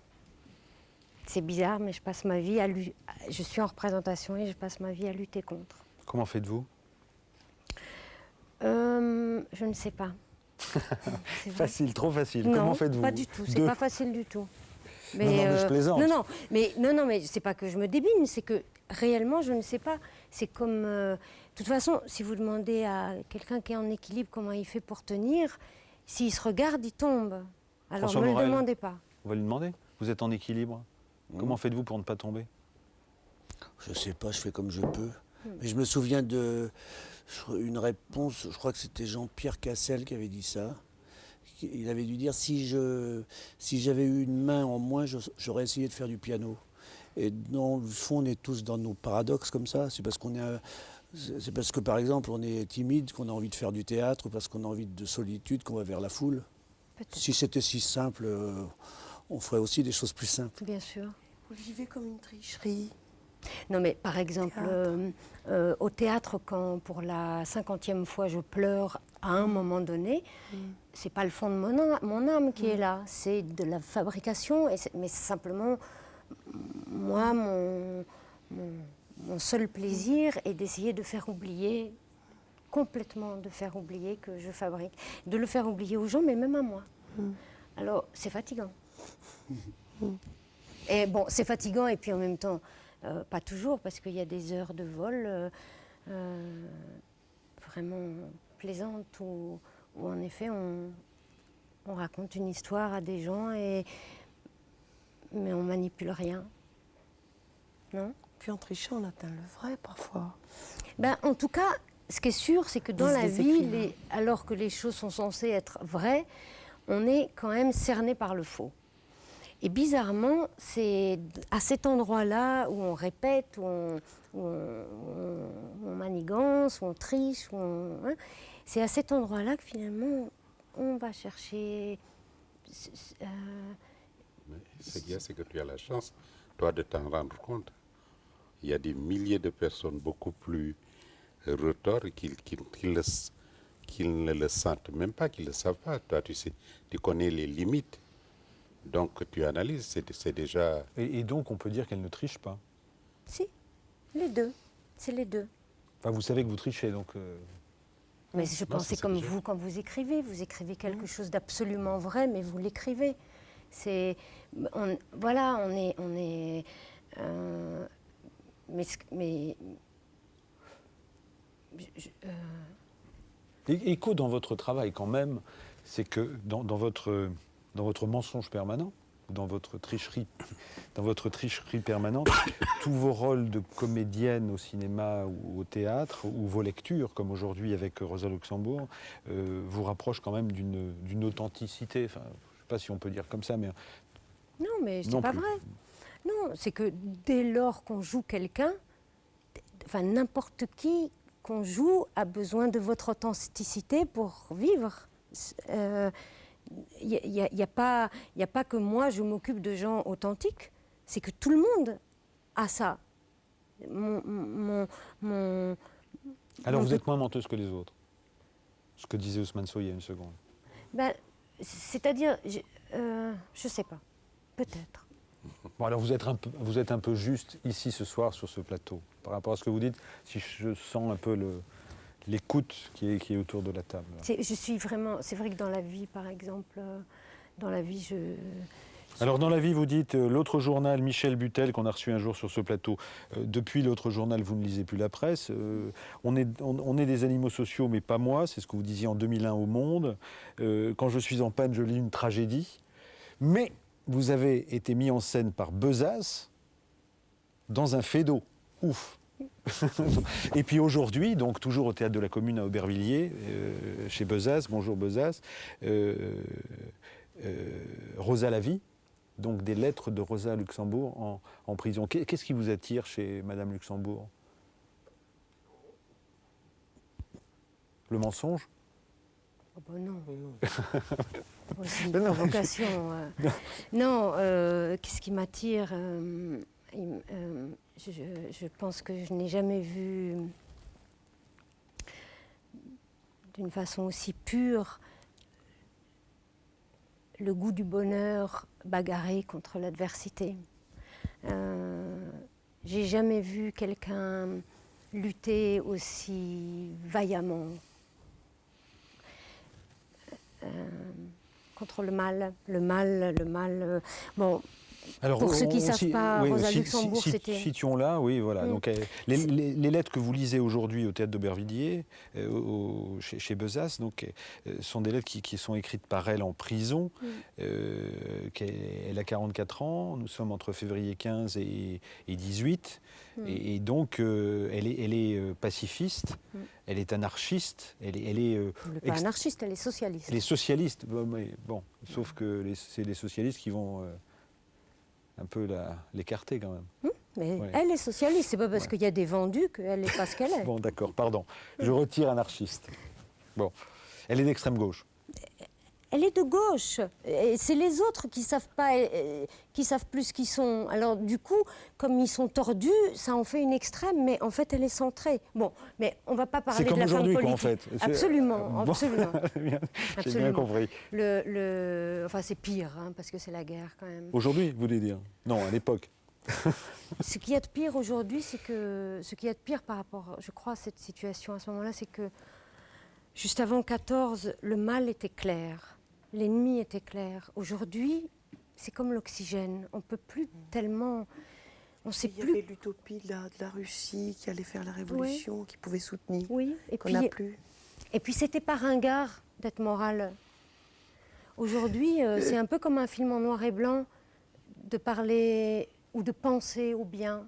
Speaker 4: C'est bizarre, mais je passe ma vie je suis en représentation et je passe ma vie à lutter contre.
Speaker 2: Comment faites-vous ?
Speaker 4: Je ne sais pas.
Speaker 2: Facile, trop facile.
Speaker 4: Non,
Speaker 2: comment faites-vous ?
Speaker 4: pas du tout. C'est pas facile du tout.
Speaker 2: Mais je plaisante.
Speaker 4: Non, mais c'est pas que je me débine, c'est que réellement, je ne sais pas. C'est comme... de toute façon, si vous demandez à quelqu'un qui est en équilibre comment il fait pour tenir, s'il se regarde, il tombe. Alors
Speaker 2: François
Speaker 4: ne
Speaker 2: Morel,
Speaker 4: le demandez pas.
Speaker 2: On va lui demander. Vous êtes en équilibre. Comment faites-vous pour ne pas tomber ?
Speaker 5: Je sais pas, je fais comme je peux. Mais je me souviens une réponse, je crois que c'était Jean-Pierre Cassel qui avait dit ça. Il avait dû dire si j'avais eu une main en moins, j'aurais essayé de faire du piano. Et dans le fond, on est tous dans nos paradoxes comme ça. C'est parce que par exemple, on est timide qu'on a envie de faire du théâtre, ou parce qu'on a envie de solitude qu'on va vers la foule.
Speaker 4: Peut-être.
Speaker 5: Si c'était si simple, on ferait aussi des choses plus simples.
Speaker 4: Bien sûr.
Speaker 6: Vous le vivez comme une tricherie.
Speaker 4: Non, mais par exemple, au théâtre, quand pour la 50e fois je pleure à un moment donné, c'est pas le fond de mon âme qui est là, c'est de la fabrication, mais c'est simplement moi, mon seul plaisir est d'essayer de faire oublier, complètement de faire oublier que je fabrique, de le faire oublier aux gens, mais même à moi. Alors, c'est fatigant. Et bon, c'est fatigant et puis en même temps, pas toujours, parce qu'il y a des heures de vol vraiment plaisantes où en effet on raconte une histoire à des gens, mais on manipule rien. Non ?
Speaker 6: Puis en trichant, on atteint le vrai parfois.
Speaker 4: Ben, en tout cas, ce qui est sûr, c'est que dans
Speaker 6: Disent
Speaker 4: la
Speaker 6: les
Speaker 4: vie,
Speaker 6: écrivains.
Speaker 4: alors que les choses sont censées être vraies, on est quand même cerné par le faux. Et bizarrement, c'est à cet endroit-là où on répète, où on manigance, où on triche, hein, c'est à cet endroit-là que finalement on va chercher.
Speaker 3: Mais ce qu'il y a, c'est que tu as la chance, toi, de t'en rendre compte. Il y a des milliers de personnes beaucoup plus retors qui ne le sentent même pas, qui ne le savent pas. Toi, tu sais, tu connais les limites. Donc, tu analyses, c'est déjà...
Speaker 2: Et donc, on peut dire qu'elle ne triche pas.
Speaker 4: Si, les deux. C'est les deux.
Speaker 2: Enfin, vous savez que vous trichez, donc...
Speaker 4: Mais je pense que c'est comme vous quand vous écrivez. Vous écrivez quelque chose d'absolument vrai, mais vous l'écrivez. Voilà, on est
Speaker 2: Écho dans votre travail, quand même, c'est que dans votre mensonge permanent, dans votre tricherie permanente, tous vos rôles de comédienne au cinéma ou au théâtre, ou vos lectures, comme aujourd'hui avec Rosa Luxembourg, vous rapprochent quand même d'une authenticité. Enfin, je ne sais pas si on peut dire comme ça, mais...
Speaker 4: Non, mais c'est
Speaker 2: Non
Speaker 4: pas
Speaker 2: plus.
Speaker 4: vrai. Non, c'est que dès lors qu'on joue quelqu'un, enfin n'importe qui qu'on joue a besoin de votre authenticité pour vivre. Il n'y a pas que moi je m'occupe de gens authentiques, c'est que tout le monde a ça.
Speaker 2: Alors vous êtes moins menteuse que les autres. Ce que disait Ousmane Sow il y a une seconde.
Speaker 4: Ben, c'est-à-dire, je sais pas, peut-être.
Speaker 2: Bon, alors vous êtes un peu juste ici ce soir sur ce plateau par rapport à ce que vous dites. Si je sens un peu l'écoute qui est autour de la table.
Speaker 4: Je suis vraiment. C'est vrai que dans la vie, par exemple, dans la vie,
Speaker 2: Alors dans la vie, vous dites l'autre journal, Michel Butel, qu'on a reçu un jour sur ce plateau. Depuis l'autre journal, vous ne lisez plus la presse. On est des animaux sociaux, mais pas moi. C'est ce que vous disiez en 2001 au Monde. Quand je suis en panne, je lis une tragédie. Mais vous avez été mis en scène par Besace dans un fait d'eau. Ouf. Et puis aujourd'hui, donc toujours au Théâtre de la Commune à Aubervilliers, chez Besace, bonjour Besace, Rosa la vie, donc des lettres de Rosa Luxembourg en prison. Qu'est-ce qui vous attire chez Madame Luxembourg? Le mensonge?
Speaker 4: Oh ben non. Oh, c'est une provocation. Non, qu'est-ce qui m'attire je pense que je n'ai jamais vu d'une façon aussi pure le goût du bonheur bagarré contre l'adversité. J'ai jamais vu quelqu'un lutter aussi vaillamment contre le mal. Bon.
Speaker 2: Alors,
Speaker 4: pour ceux qui ne savent pas, Rosa Luxembourg, c'était...
Speaker 2: Situons-là, oui, voilà. Donc, les lettres que vous lisez aujourd'hui au Théâtre d'Aubervilliers, chez Besace, donc, sont des lettres qui sont écrites par elle en prison. Elle a 44 ans, nous sommes entre février 15 et 18. Et donc, elle est pacifiste, elle est anarchiste, elle est
Speaker 4: pas anarchiste, elle est socialiste.
Speaker 2: Elle est socialiste, bon, sauf que c'est les socialistes qui vont... un peu l'écarter quand même.
Speaker 4: Mais
Speaker 2: ouais.
Speaker 4: Elle est socialiste, c'est pas parce qu'il y a des vendus qu'elle n'est pas ce qu'elle est.
Speaker 2: Bon, d'accord, pardon. Je retire anarchiste. Bon, elle est d'extrême gauche.
Speaker 4: Elle est de gauche. Et c'est les autres qui savent pas, qui savent plus qui sont. Alors du coup, comme ils sont tordus, ça en fait une extrême, mais en fait, elle est centrée. Bon, mais on va pas parler de la femme politique.
Speaker 2: C'est comme aujourd'hui, en fait.
Speaker 4: Absolument,
Speaker 2: bon.
Speaker 4: absolument.
Speaker 2: J'ai bien compris.
Speaker 4: Enfin, c'est pire, hein, parce que c'est la guerre quand même.
Speaker 2: Aujourd'hui, vous voulez dire? Non, à l'époque.
Speaker 4: Ce qu'il y a de pire aujourd'hui, c'est que ce qu'il y a de pire par rapport, je crois, à cette situation à ce moment-là, c'est que juste avant 14, le mal était clair. L'ennemi était clair. Aujourd'hui, c'est comme l'oxygène. On peut plus tellement... On sait
Speaker 6: Il y
Speaker 4: plus...
Speaker 6: avait l'utopie de la Russie qui allait faire la révolution, qui pouvait soutenir,
Speaker 4: Oui, et
Speaker 6: qu'on
Speaker 4: puis,
Speaker 6: n'a plus.
Speaker 4: et puis c'était pas ringard d'être moral. Aujourd'hui, c'est un peu comme un film en noir et blanc, de parler ou de penser au bien.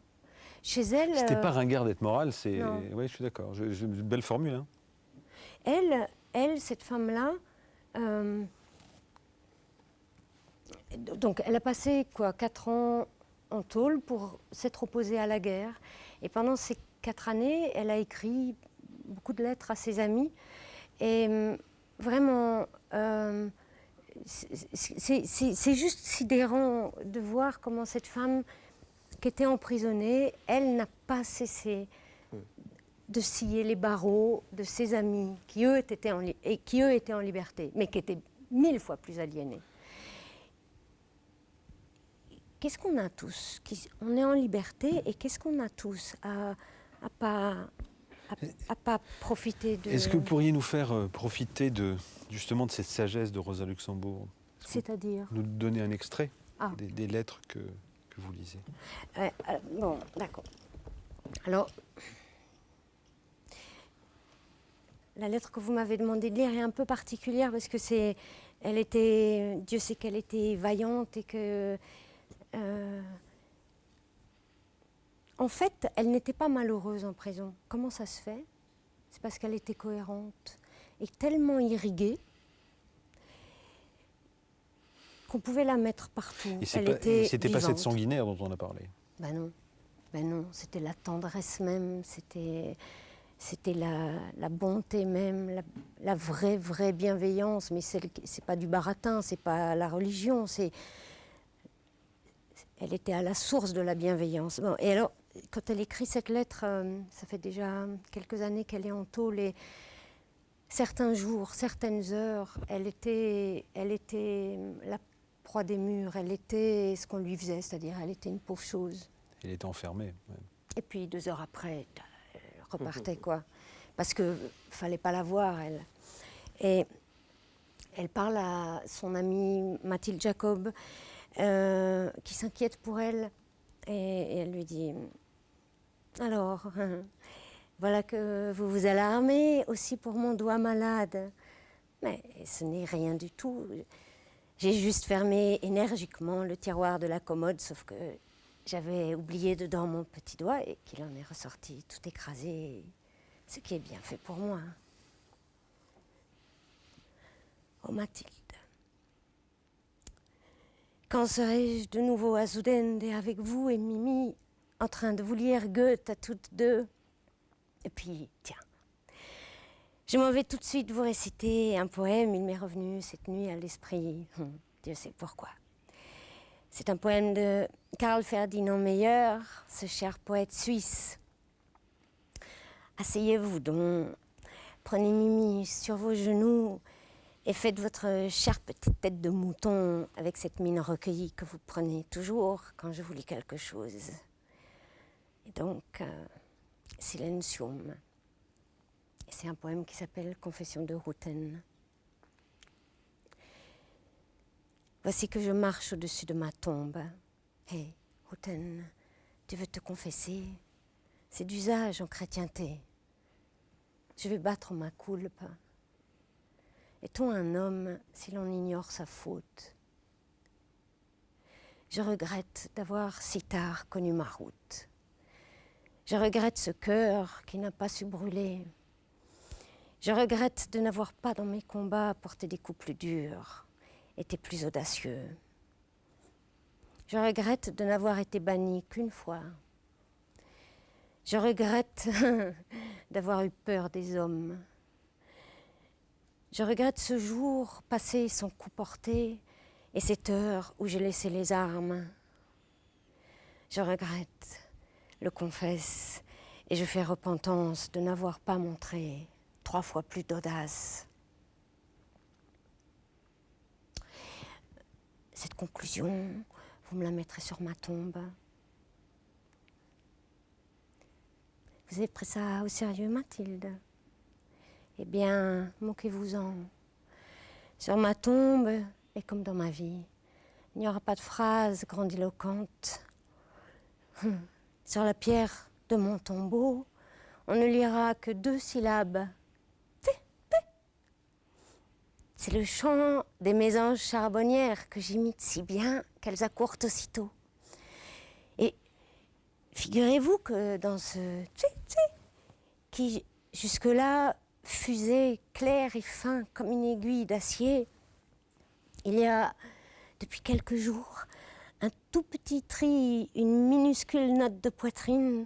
Speaker 4: Chez elle...
Speaker 2: C'était pas ringard d'être moral, c'est...
Speaker 4: Non.
Speaker 2: Oui, je suis d'accord. Une belle formule. Hein.
Speaker 4: Elle, cette femme-là, donc elle a passé 4 ans en tôle pour s'être opposée à la guerre. Et pendant ces 4 années, elle a écrit beaucoup de lettres à ses amis. Et vraiment, c'est juste sidérant de voir comment cette femme qui était emprisonnée, elle n'a pas cessé de scier les barreaux de ses amis qui eux étaient en liberté, mais qui étaient 1000 fois plus aliénés. Qu'est-ce qu'on a tous? On est en liberté et qu'est-ce qu'on a tous à pas profiter de...
Speaker 2: Est-ce que vous pourriez nous faire profiter justement de cette sagesse de Rosa Luxembourg?
Speaker 4: C'est-à-dire?
Speaker 2: Nous donner un extrait
Speaker 4: Ah.
Speaker 2: des lettres que vous lisez.
Speaker 4: Bon, d'accord. Alors, la lettre que vous m'avez demandé de lire est un peu particulière parce que Dieu sait qu'elle était vaillante et que... en fait, elle n'était pas malheureuse en prison. Comment ça se fait? C'est parce qu'elle était cohérente et tellement irriguée qu'on pouvait la mettre partout.
Speaker 2: Et
Speaker 4: c'était
Speaker 2: pas cette sanguinaire dont on a parlé.
Speaker 4: Ben non, c'était la tendresse même, c'était la bonté même, la vraie bienveillance, mais c'est pas du baratin, c'est pas la religion, elle était à la source de la bienveillance. Bon, et alors, quand elle écrit cette lettre, ça fait déjà quelques années qu'elle est en tôle, et certains jours, certaines heures, elle était la proie des murs, elle était ce qu'on lui faisait, c'est-à-dire elle était une pauvre chose.
Speaker 2: Elle était enfermée. Ouais.
Speaker 4: Et puis 2 heures après, elle repartait, quoi. Parce qu'il ne fallait pas la voir, elle. Et elle parle à son amie Mathilde Jacob, qui s'inquiète pour elle. Et elle lui dit, alors, voilà que vous vous alarmez aussi pour mon doigt malade. Mais ce n'est rien du tout. J'ai juste fermé énergiquement le tiroir de la commode, sauf que j'avais oublié dedans mon petit doigt et qu'il en est ressorti tout écrasé, ce qui est bien fait pour moi. Oh Mathilde, quand serai-je de nouveau à Zoudende avec vous et Mimi, en train de vous lire Goethe à toutes deux? Et puis, tiens, je m'en vais tout de suite vous réciter un poème, il m'est revenu cette nuit à l'esprit, Dieu sait pourquoi. C'est un poème de Karl Ferdinand Meyer, ce cher poète suisse. Asseyez-vous donc, prenez Mimi sur vos genoux et faites votre chère petite tête de mouton avec cette mine recueillie que vous prenez toujours quand je vous lis quelque chose. Et donc, Silentium. Et c'est un poème qui s'appelle Confession de Rutten. Voici que je marche au-dessus de ma tombe. Hé, Rutten, tu veux te confesser? C'est d'usage en chrétienté. Je vais battre ma coulpe. Est-on un homme si l'on ignore sa faute? Je regrette d'avoir si tard connu ma route. Je regrette ce cœur qui n'a pas su brûler. Je regrette de n'avoir pas dans mes combats porté des coups plus durs, été plus audacieux. Je regrette de n'avoir été banni qu'une fois. Je regrette d'avoir eu peur des hommes. Je regrette ce jour passé sans coup porté et cette heure où j'ai laissé les armes. Je regrette, le confesse, et je fais repentance de n'avoir pas montré 3 fois plus d'audace. Cette conclusion, vous me la mettrez sur ma tombe. Vous avez pris ça au sérieux, Mathilde? Eh bien, moquez-vous-en. Sur ma tombe, et comme dans ma vie, Il n'y aura pas de phrases grandiloquentes. Sur la pierre de mon tombeau, on ne lira que 2 syllabes. C'est le chant des mésanges charbonnières que j'imite si bien qu'elles accourent aussitôt. Et figurez-vous que dans ce qui jusque-là fusait clair et fin comme une aiguille d'acier, il y a depuis quelques jours un tout petit tri, une minuscule note de poitrine.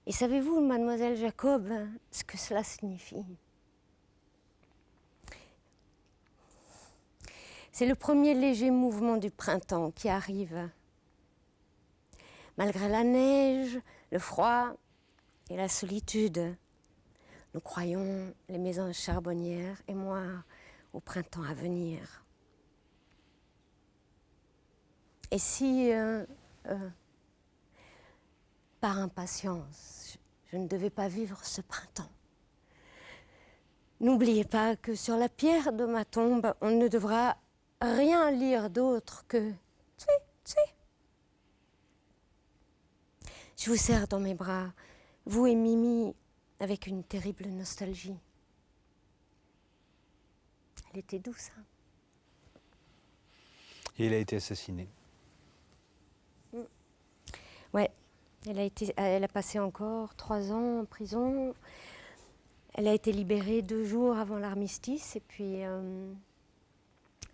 Speaker 4: Et savez-vous, mademoiselle Jacob, ce que cela signifie? C'est le premier léger mouvement du printemps qui arrive. Malgré la neige, le froid et la solitude, nous croyons, les mésanges charbonnières et moi, au printemps à venir. Et si, par impatience, je ne devais pas vivre ce printemps, n'oubliez pas que sur la pierre de ma tombe, on ne devra rien lire d'autre que Je vous serre dans mes bras, vous et Mimi, avec une terrible nostalgie. Elle était douce, hein?
Speaker 2: Et elle a été assassinée.
Speaker 4: Ouais, elle a passé encore 3 ans en prison. Elle a été libérée 2 jours avant l'armistice. Et puis, à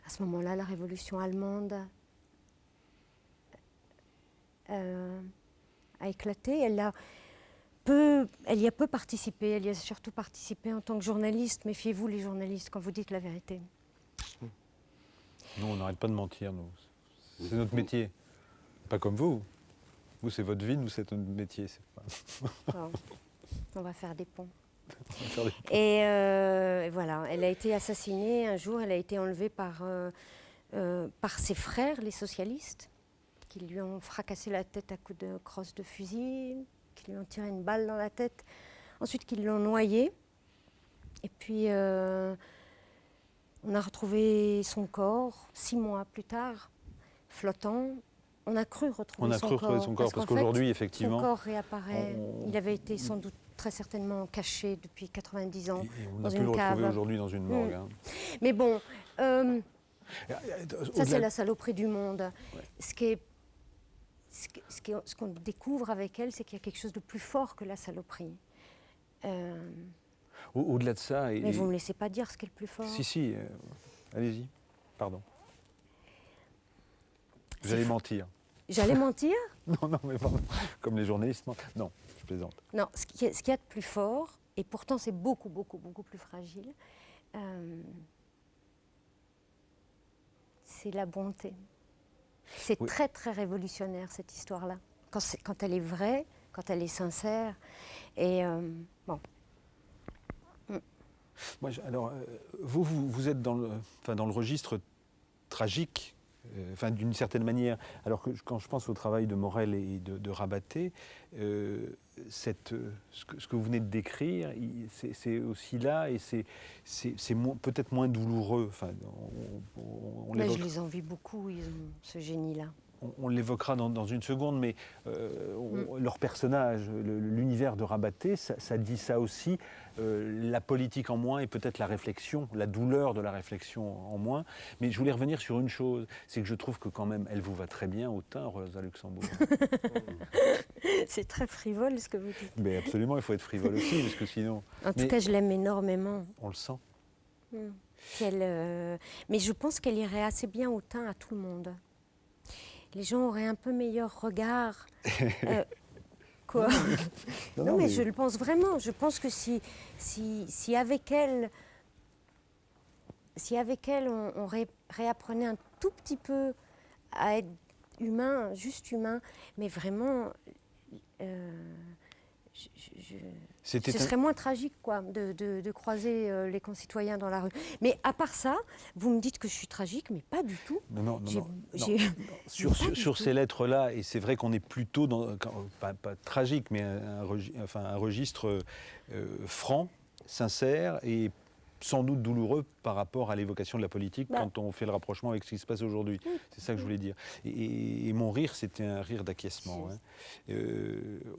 Speaker 4: ce moment-là, la révolution allemande a éclaté. Elle y a peu participé. Elle y a surtout participé en tant que journaliste. Méfiez-vous, les journalistes, quand vous dites la vérité.
Speaker 2: Nous, on n'arrête pas de mentir, nous. C'est notre métier. Pas comme vous. Vous, c'est votre vie, nous, c'est notre métier. C'est pas...
Speaker 4: Bon, on va faire des ponts. Et voilà, elle a été assassinée un jour. Elle a été enlevée par ses frères, les socialistes, qui lui ont fracassé la tête à coups de crosse de fusil, qui lui ont tiré une balle dans la tête. Ensuite, qu'ils l'ont noyée. Et puis, on a retrouvé son corps 6 mois plus tard, flottant. On a cru retrouver son corps
Speaker 2: parce qu'aujourd'hui, effectivement,
Speaker 4: son corps réapparaît. Il avait été sans doute très certainement caché depuis 90 ans
Speaker 2: on
Speaker 4: dans
Speaker 2: a pu
Speaker 4: une
Speaker 2: le
Speaker 4: cave.
Speaker 2: retrouver aujourd'hui dans une morgue. Hein.
Speaker 4: Mais bon, ça c'est la saloperie du monde. Ouais. Ce qu'on découvre avec elle, c'est qu'il y a quelque chose de plus fort que la saloperie.
Speaker 2: Au-delà de ça...
Speaker 4: Mais vous ne me laissez pas dire ce qui est le plus fort.
Speaker 2: Si, allez-y, pardon. Vous allez mentir.
Speaker 4: J'allais mentir?
Speaker 2: Non, mais pardon. Comme les journalistes mentent. Non, je plaisante.
Speaker 4: Non, ce qu'il y a de plus fort, et pourtant c'est beaucoup plus fragile, c'est la bonté. C'est très révolutionnaire, cette histoire-là. Quand elle est vraie, quand elle est sincère. Et bon.
Speaker 2: Moi, alors, vous êtes dans le registre tragique, d'une certaine manière. Alors que quand je pense au travail de Morel et de Rabaté, ce que vous venez de décrire, c'est aussi là et c'est peut-être moins douloureux.
Speaker 4: Mais je les envie beaucoup, ils ont ce génie-là.
Speaker 2: On l'évoquera dans une seconde, mais leur personnage, l'univers de Rabaté, ça dit ça aussi, la politique en moins et peut-être la réflexion, la douleur de la réflexion en moins. Mais je voulais revenir sur une chose, c'est que je trouve que quand même, elle vous va très bien au teint, Rosa Luxembourg.
Speaker 4: C'est très frivole ce que vous dites.
Speaker 2: Mais absolument, il faut être frivole aussi, parce que sinon...
Speaker 4: En tout cas, je l'aime énormément.
Speaker 2: On le sent.
Speaker 4: Mais je pense qu'elle irait assez bien au teint à tout le monde. Les gens auraient un peu meilleur regard. Quoi? Non, mais je le pense vraiment. Je pense que si avec elle, on réapprenait un tout petit peu à être humain, juste humain, mais vraiment, ce serait moins tragique, quoi, de croiser les concitoyens dans la rue. Mais à part ça, vous me dites que je suis tragique, mais pas du tout.
Speaker 2: Non. Sur ces lettres-là, et c'est vrai qu'on est plutôt dans, pas tragique, mais un registre franc, sincère et sans doute douloureux par rapport à l'évocation de la politique quand on fait le rapprochement avec ce qui se passe aujourd'hui. C'est ça que je voulais dire. Et mon rire, c'était un rire d'acquiescement. Hein.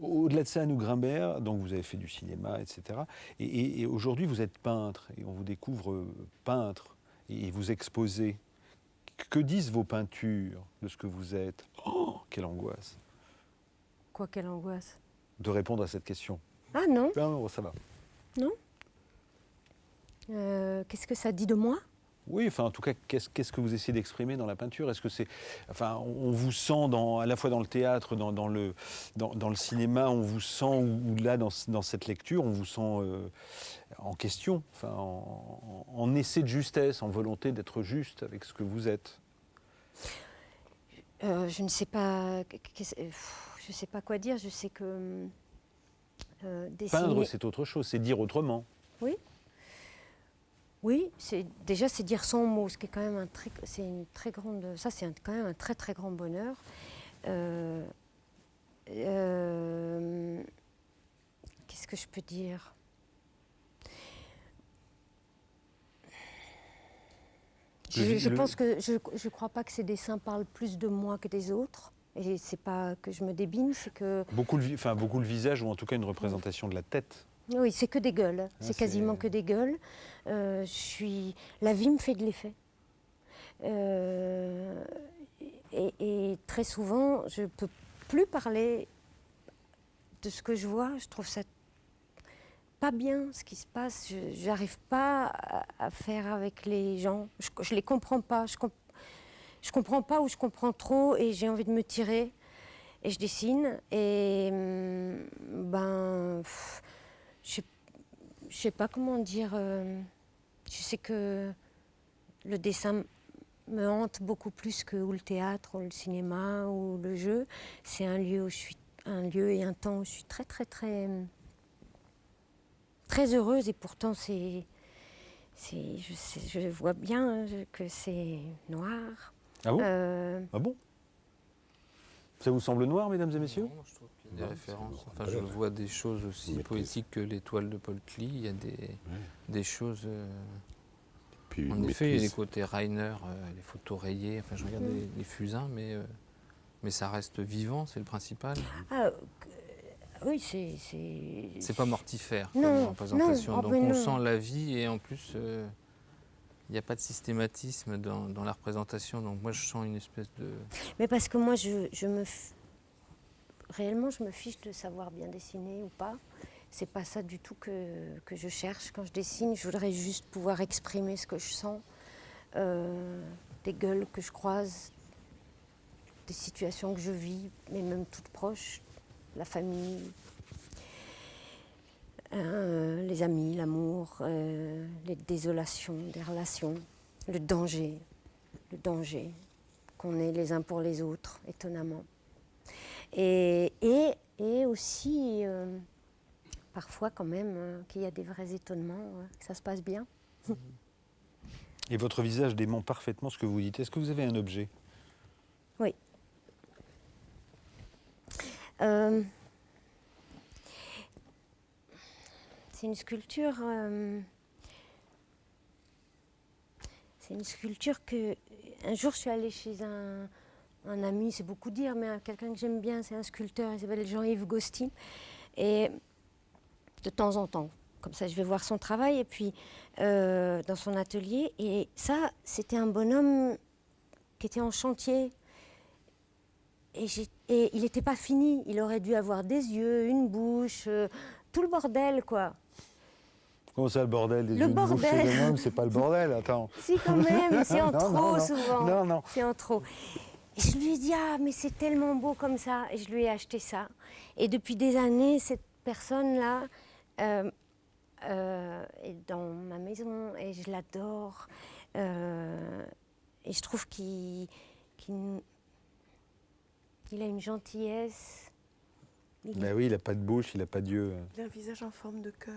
Speaker 2: Au-delà de ça, Anouk Grimbert, donc vous avez fait du cinéma, etc. Et aujourd'hui, vous êtes peintre, et on vous découvre peintre, et vous exposez. Que disent vos peintures de ce que vous êtes? Oh, quelle angoisse!
Speaker 4: Quoi, quelle angoisse?
Speaker 2: De répondre à cette question.
Speaker 4: Ah non.
Speaker 2: Non, ça va.
Speaker 4: Non. Qu'est-ce que ça dit de moi?
Speaker 2: Oui, enfin, en tout cas, qu'est-ce que vous essayez d'exprimer dans la peinture? Est-ce que c'est, enfin, on vous sent à la fois dans le théâtre, dans le cinéma, on vous sent ou là dans cette lecture, on vous sent en question, enfin, en essai de justesse, en volonté d'être juste avec ce que vous êtes.
Speaker 4: Je ne sais pas, je sais pas quoi dire. Je sais que dessiner...
Speaker 2: Peindre, c'est autre chose, c'est dire autrement.
Speaker 4: Oui. Oui, c'est dire sans mots, ce qui est quand même c'est une très grande, ça c'est quand même un très très grand bonheur. Qu'est-ce que je peux dire? Je pense que je crois pas que ces dessins parlent plus de moi que des autres. Et c'est pas que je me débine, c'est que
Speaker 2: beaucoup le visage, ou en tout cas une représentation de la tête.
Speaker 4: Oui, c'est que des gueules. C'est quasiment que des gueules. La vie me fait de l'effet. Et très souvent, je ne peux plus parler de ce que je vois. Je trouve ça pas bien, ce qui se passe. Je n'arrive pas à faire avec les gens. Je ne les comprends pas. Je comprends pas ou je comprends trop et j'ai envie de me tirer. Et je dessine. Et je sais pas comment dire. Je sais que le dessin me hante beaucoup plus que ou le théâtre, ou le cinéma, ou le jeu. C'est un lieu et un temps où je suis très très très très heureuse et pourtant je vois bien que c'est noir.
Speaker 2: Ah bon Ah bon? Ça vous semble noir, mesdames et messieurs?
Speaker 10: Non, je trouve qu'il y a des références. Enfin, je vois des choses aussi poétiques que les toiles de Paul Klee. Il y a des choses... en effet, il y a les côtés Rainer, les photos rayées. Enfin, je regarde les fusains, mais ça reste vivant, c'est le principal.
Speaker 4: Oui,
Speaker 10: c'est pas mortifère comme représentation. Donc on sent la vie et en plus... il n'y a pas de systématisme dans la représentation, donc moi je sens une espèce de...
Speaker 4: Mais parce que moi, réellement, je me fiche de savoir bien dessiner ou pas. C'est pas ça du tout que je cherche quand je dessine. Je voudrais juste pouvoir exprimer ce que je sens, des gueules que je croise, des situations que je vis, mais même toutes proches, la famille, les amis, l'amour, les désolations des relations, le danger qu'on est les uns pour les autres, étonnamment. Et aussi, parfois quand même, qu'il y a des vrais étonnements, que ça se passe bien.
Speaker 2: Et votre visage dément parfaitement ce que vous dites. Est-ce que vous avez un objet?
Speaker 4: Oui. C'est une sculpture. C'est une sculpture que un jour je suis allée chez un ami, c'est beaucoup dire, mais quelqu'un que j'aime bien, c'est un sculpteur, il s'appelle Jean-Yves Gosti, et de temps en temps, comme ça je vais voir son travail, et puis dans son atelier, et ça c'était un bonhomme qui était en chantier. Et il n'était pas fini, il aurait dû avoir des yeux, une bouche, tout le bordel, quoi.
Speaker 2: Comment ça, le bordel?
Speaker 4: Le bordel.
Speaker 2: Chez un homme, c'est pas le bordel, attends.
Speaker 4: Si, quand même, c'est en trop,
Speaker 2: non,
Speaker 4: souvent.
Speaker 2: Non.
Speaker 4: C'est en trop. Et je lui ai dit, ah, mais c'est tellement beau comme ça. Et je lui ai acheté ça. Et depuis des années, cette personne-là est dans ma maison et je l'adore. Et je trouve qu'il a une gentillesse.
Speaker 2: Ben oui, il n'a pas de bouche, il n'a pas d'yeux.
Speaker 6: Il a un visage en forme de cœur.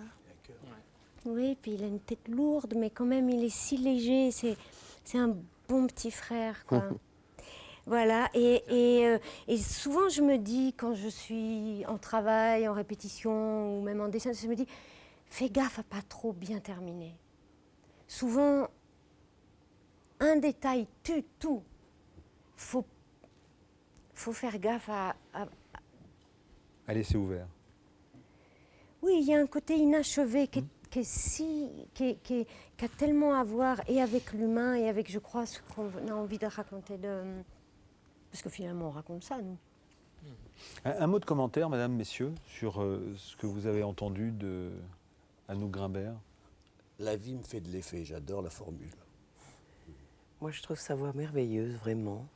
Speaker 4: Oui, puis il a une tête lourde, mais quand même, il est si léger. C'est un bon petit frère, quoi. Voilà, et souvent, je me dis, quand je suis en travail, en répétition, ou même en dessin, je me dis, fais gaffe à pas trop bien terminer. souvent, un détail tue tout. Faut faire gaffe à...
Speaker 2: À laisser ouvert.
Speaker 4: Oui, il y a un côté inachevé qui a tellement à voir et avec l'humain et avec, je crois, ce qu'on a envie de raconter. Parce que finalement, on raconte ça, nous.
Speaker 2: Un mot de commentaire, mesdames, messieurs, sur ce que vous avez entendu de Anouk Grimbert.
Speaker 5: La vie me fait de l'effet, j'adore la formule.
Speaker 6: Moi, je trouve sa voix merveilleuse, vraiment.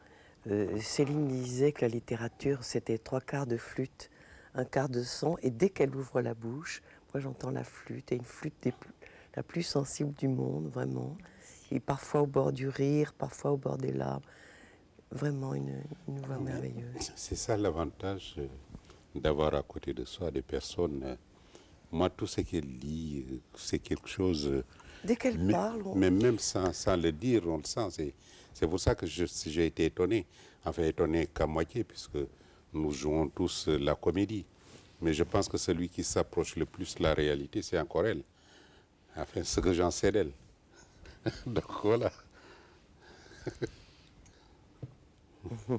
Speaker 6: Céline disait que la littérature, c'était 3/4 de flûte, 1/4 de son, et dès qu'elle ouvre la bouche, moi j'entends la flûte, et une flûte la plus sensible du monde, vraiment. Et parfois au bord du rire, parfois au bord des larmes. Vraiment une voix merveilleuse.
Speaker 3: C'est ça l'avantage d'avoir à côté de soi des personnes. Moi, tout ce qu'elle dit, c'est quelque chose...
Speaker 6: Dès qu'elle parle...
Speaker 3: Mais même sans le dire, on le sent. C'est pour ça que j'ai été étonné. Enfin, étonné qu'à moitié, puisque nous jouons tous la comédie. Mais je pense que celui qui s'approche le plus de la réalité, c'est encore elle. Enfin, ce que j'en sais d'elle. Donc voilà.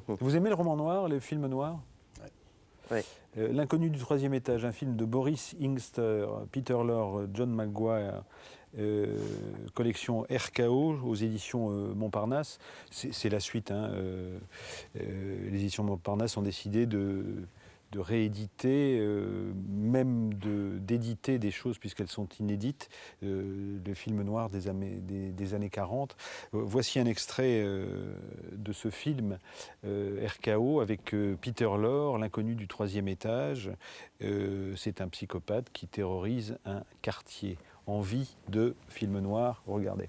Speaker 2: Vous aimez le roman noir, les films noirs?
Speaker 6: Oui.
Speaker 2: L'inconnu du troisième étage, un film de Boris Ingster, Peter Lorre, John McGuire, collection RKO aux éditions Montparnasse. C'est la suite. Les éditions Montparnasse ont décidé de rééditer, même d'éditer des choses puisqu'elles sont inédites, le film noir des années 40. Voici un extrait de ce film RKO avec Peter Lorre, l'inconnu du troisième étage. C'est un psychopathe qui terrorise un quartier. Envie de film noir, regardez.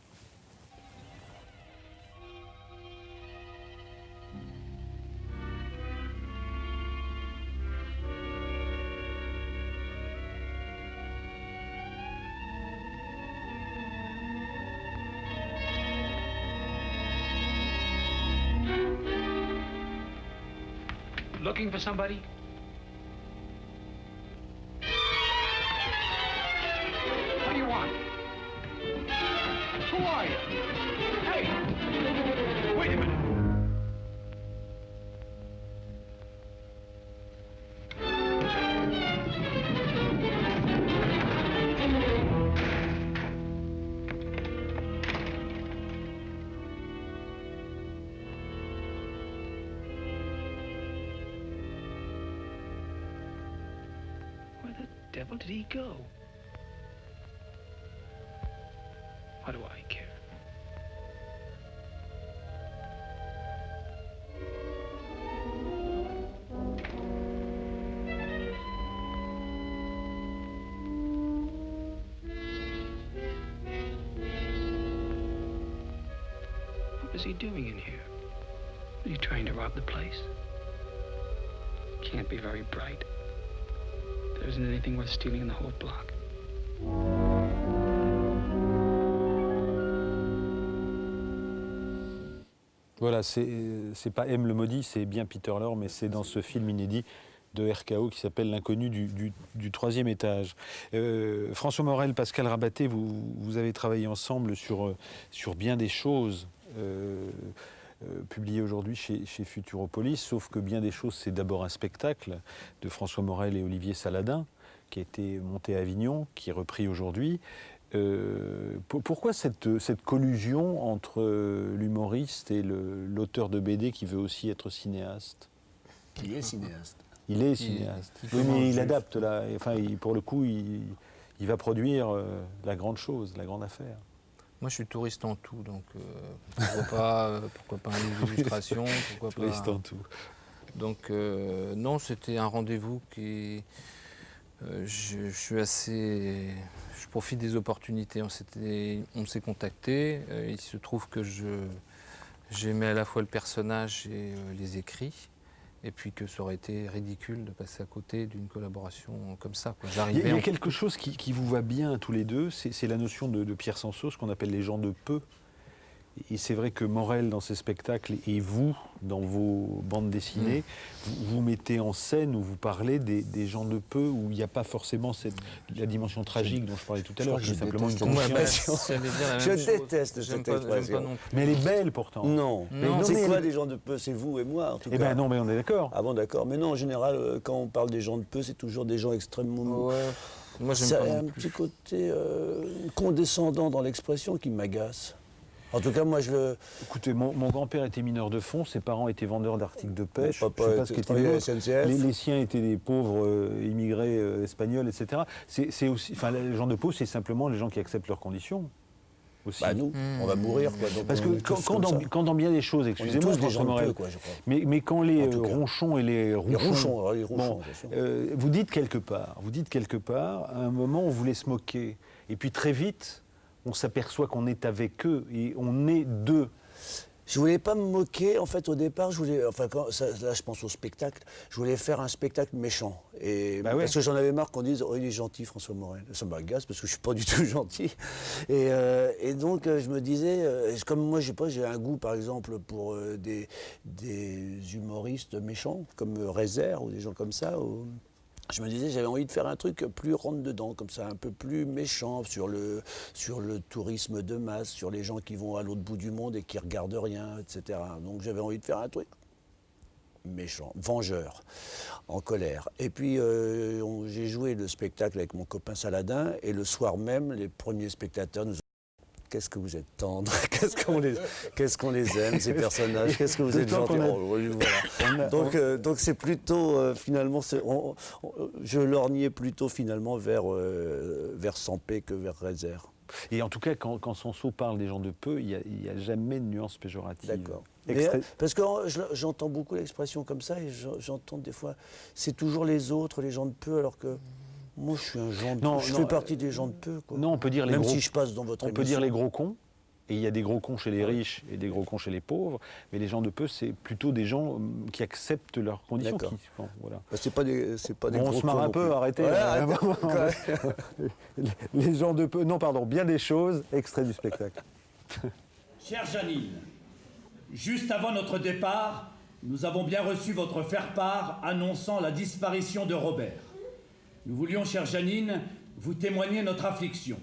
Speaker 11: Looking for somebody? What do you want? Who are you? Hey! Wait a minute. Where the devil did he go? What do I care? What was he doing in here? Was he trying to rob the place? Can't be very bright. There isn't anything worth stealing in the whole block.
Speaker 2: Voilà, c'est pas M le maudit, c'est bien Peter Lorre, mais c'est dans ce film inédit de RKO qui s'appelle L'inconnu du troisième étage. François Morel, Pascal Rabaté, vous avez travaillé ensemble sur bien des choses publiées aujourd'hui chez Futuropolis, sauf que bien des choses, c'est d'abord un spectacle de François Morel et Olivier Saladin, qui a été monté à Avignon, qui est repris aujourd'hui. Pourquoi cette collusion entre l'humoriste et l'auteur de BD qui veut aussi être cinéaste?
Speaker 5: Qui est cinéaste?
Speaker 2: Il est cinéaste. Oui, mais il adapte là. Enfin, pour le coup, il va produire la grande chose, la grande affaire.
Speaker 10: Moi, je suis touriste en tout, donc pourquoi pas un livre d'illustration, pourquoi pas.
Speaker 2: Touriste en tout.
Speaker 10: Donc non, c'était un rendez-vous qui. Je profite des opportunités. On s'est contacté. Il se trouve que j'aimais à la fois le personnage et les écrits. Et puis que ça aurait été ridicule de passer à côté d'une collaboration comme ça.
Speaker 2: Il y a quelque chose qui vous va bien tous les deux, c'est la notion de Pierre Sanso, ce qu'on appelle les gens de peu, Et c'est vrai que Morel, dans ses spectacles, et vous, dans vos bandes dessinées, vous mettez en scène ou vous parlez des gens de peu, où il n'y a pas forcément la dimension tragique dont je parlais tout à l'heure, qui est simplement une conscience.
Speaker 5: Je déteste cette expression.
Speaker 2: Mais elle est belle pourtant.
Speaker 5: Non. C'est quoi des gens de peu? C'est vous et moi, en tout cas.
Speaker 2: Eh bien non, mais on est d'accord.
Speaker 5: Ah bon, d'accord. Mais non, en général, quand on parle des gens de peu, c'est toujours des gens extrêmement...
Speaker 10: Ouais. Moi, j'aime
Speaker 5: ça
Speaker 10: pas
Speaker 5: a
Speaker 10: non
Speaker 5: un
Speaker 10: plus.
Speaker 5: petit côté condescendant dans l'expression qui m'agace. En tout cas, moi, je le...
Speaker 2: Écoutez, mon grand-père était mineur de fond, ses parents étaient vendeurs d'articles de pêche.
Speaker 5: Papa
Speaker 2: je sais pas ce qu'était
Speaker 5: travaillait à
Speaker 2: le
Speaker 5: la
Speaker 2: nôtre.
Speaker 5: SNCF.
Speaker 2: Les siens étaient des pauvres immigrés espagnols, etc. C'est aussi, enfin, les gens de pauvre, c'est simplement les gens qui acceptent leurs conditions. Aussi.
Speaker 5: Bah nous, on va mourir, quoi. Donc
Speaker 2: Parce
Speaker 5: on
Speaker 2: que
Speaker 5: est tous
Speaker 2: quand
Speaker 5: comme ça.
Speaker 2: dans bien des choses,
Speaker 5: On est
Speaker 2: excusez-moi,
Speaker 5: tous des
Speaker 2: François
Speaker 5: gens de
Speaker 2: Morel,
Speaker 5: peu, quoi, je crois.
Speaker 2: mais quand les
Speaker 5: En tout cas.
Speaker 2: ronchons et les rouchons,
Speaker 5: Les rouchons, bien sûr.
Speaker 2: vous dites quelque part, à un moment, on voulait se moquer. Et puis très vite, on s'aperçoit qu'on est avec eux et on est d'eux.
Speaker 5: Je voulais pas me moquer, en fait, au départ, je voulais, enfin, là, je pense au spectacle, je voulais faire un spectacle méchant. Et
Speaker 2: Bah ouais.
Speaker 5: parce que j'en avais marre qu'on dise, oh, il est gentil, François Morel. Ça m'agace parce que je suis pas du tout gentil. Et donc, je me disais, comme moi, je sais pas, j'ai un goût, par exemple, pour des humoristes méchants, comme Rézère ou des gens comme ça. Je me disais, j'avais envie de faire un truc plus rentre-dedans, comme ça, un peu plus méchant sur le tourisme de masse, sur les gens qui vont à l'autre bout du monde et qui regardent rien, etc. Donc j'avais envie de faire un truc méchant, vengeur, en colère. Et puis j'ai joué le spectacle avec mon copain Saladin et le soir même, les premiers spectateurs nous ont dit « Qu'est-ce que vous êtes tendres, qu'est-ce qu'on les aime, ces personnages, qu'est-ce que vous êtes gentils. » Voilà. Donc c'est plutôt, finalement, je lorgnais plutôt finalement vers Sampé que vers Rézère.
Speaker 2: Et en tout cas, quand Sanso parle des gens de peu, il n'y a jamais de nuance péjorative.
Speaker 5: D'accord. Parce que j'entends beaucoup l'expression comme ça et j'entends des fois, c'est toujours les autres, les gens de peu, alors que moi je suis un gens de peu. Je fais partie des gens de peu, quoi.
Speaker 2: Non, on peut dire les
Speaker 5: Même
Speaker 2: gros,
Speaker 5: si je passe dans votre
Speaker 2: on
Speaker 5: émission.
Speaker 2: peut dire les gros cons. Et il y a des gros cons chez les riches et des gros cons chez les pauvres, mais les gens de peu, c'est plutôt des gens qui acceptent leurs conditions. Voilà.
Speaker 5: C'est pas des
Speaker 2: bon,
Speaker 5: gros
Speaker 2: on se marre
Speaker 5: cons
Speaker 2: un
Speaker 5: non
Speaker 2: peu,
Speaker 5: plus.
Speaker 2: arrêtez. Les gens de peu, non pardon, bien des choses, extrait du spectacle.
Speaker 12: Chère Janine, juste avant notre départ, nous avons bien reçu votre faire-part annonçant la disparition de Robert. Nous voulions, chère Janine, vous témoigner notre affliction.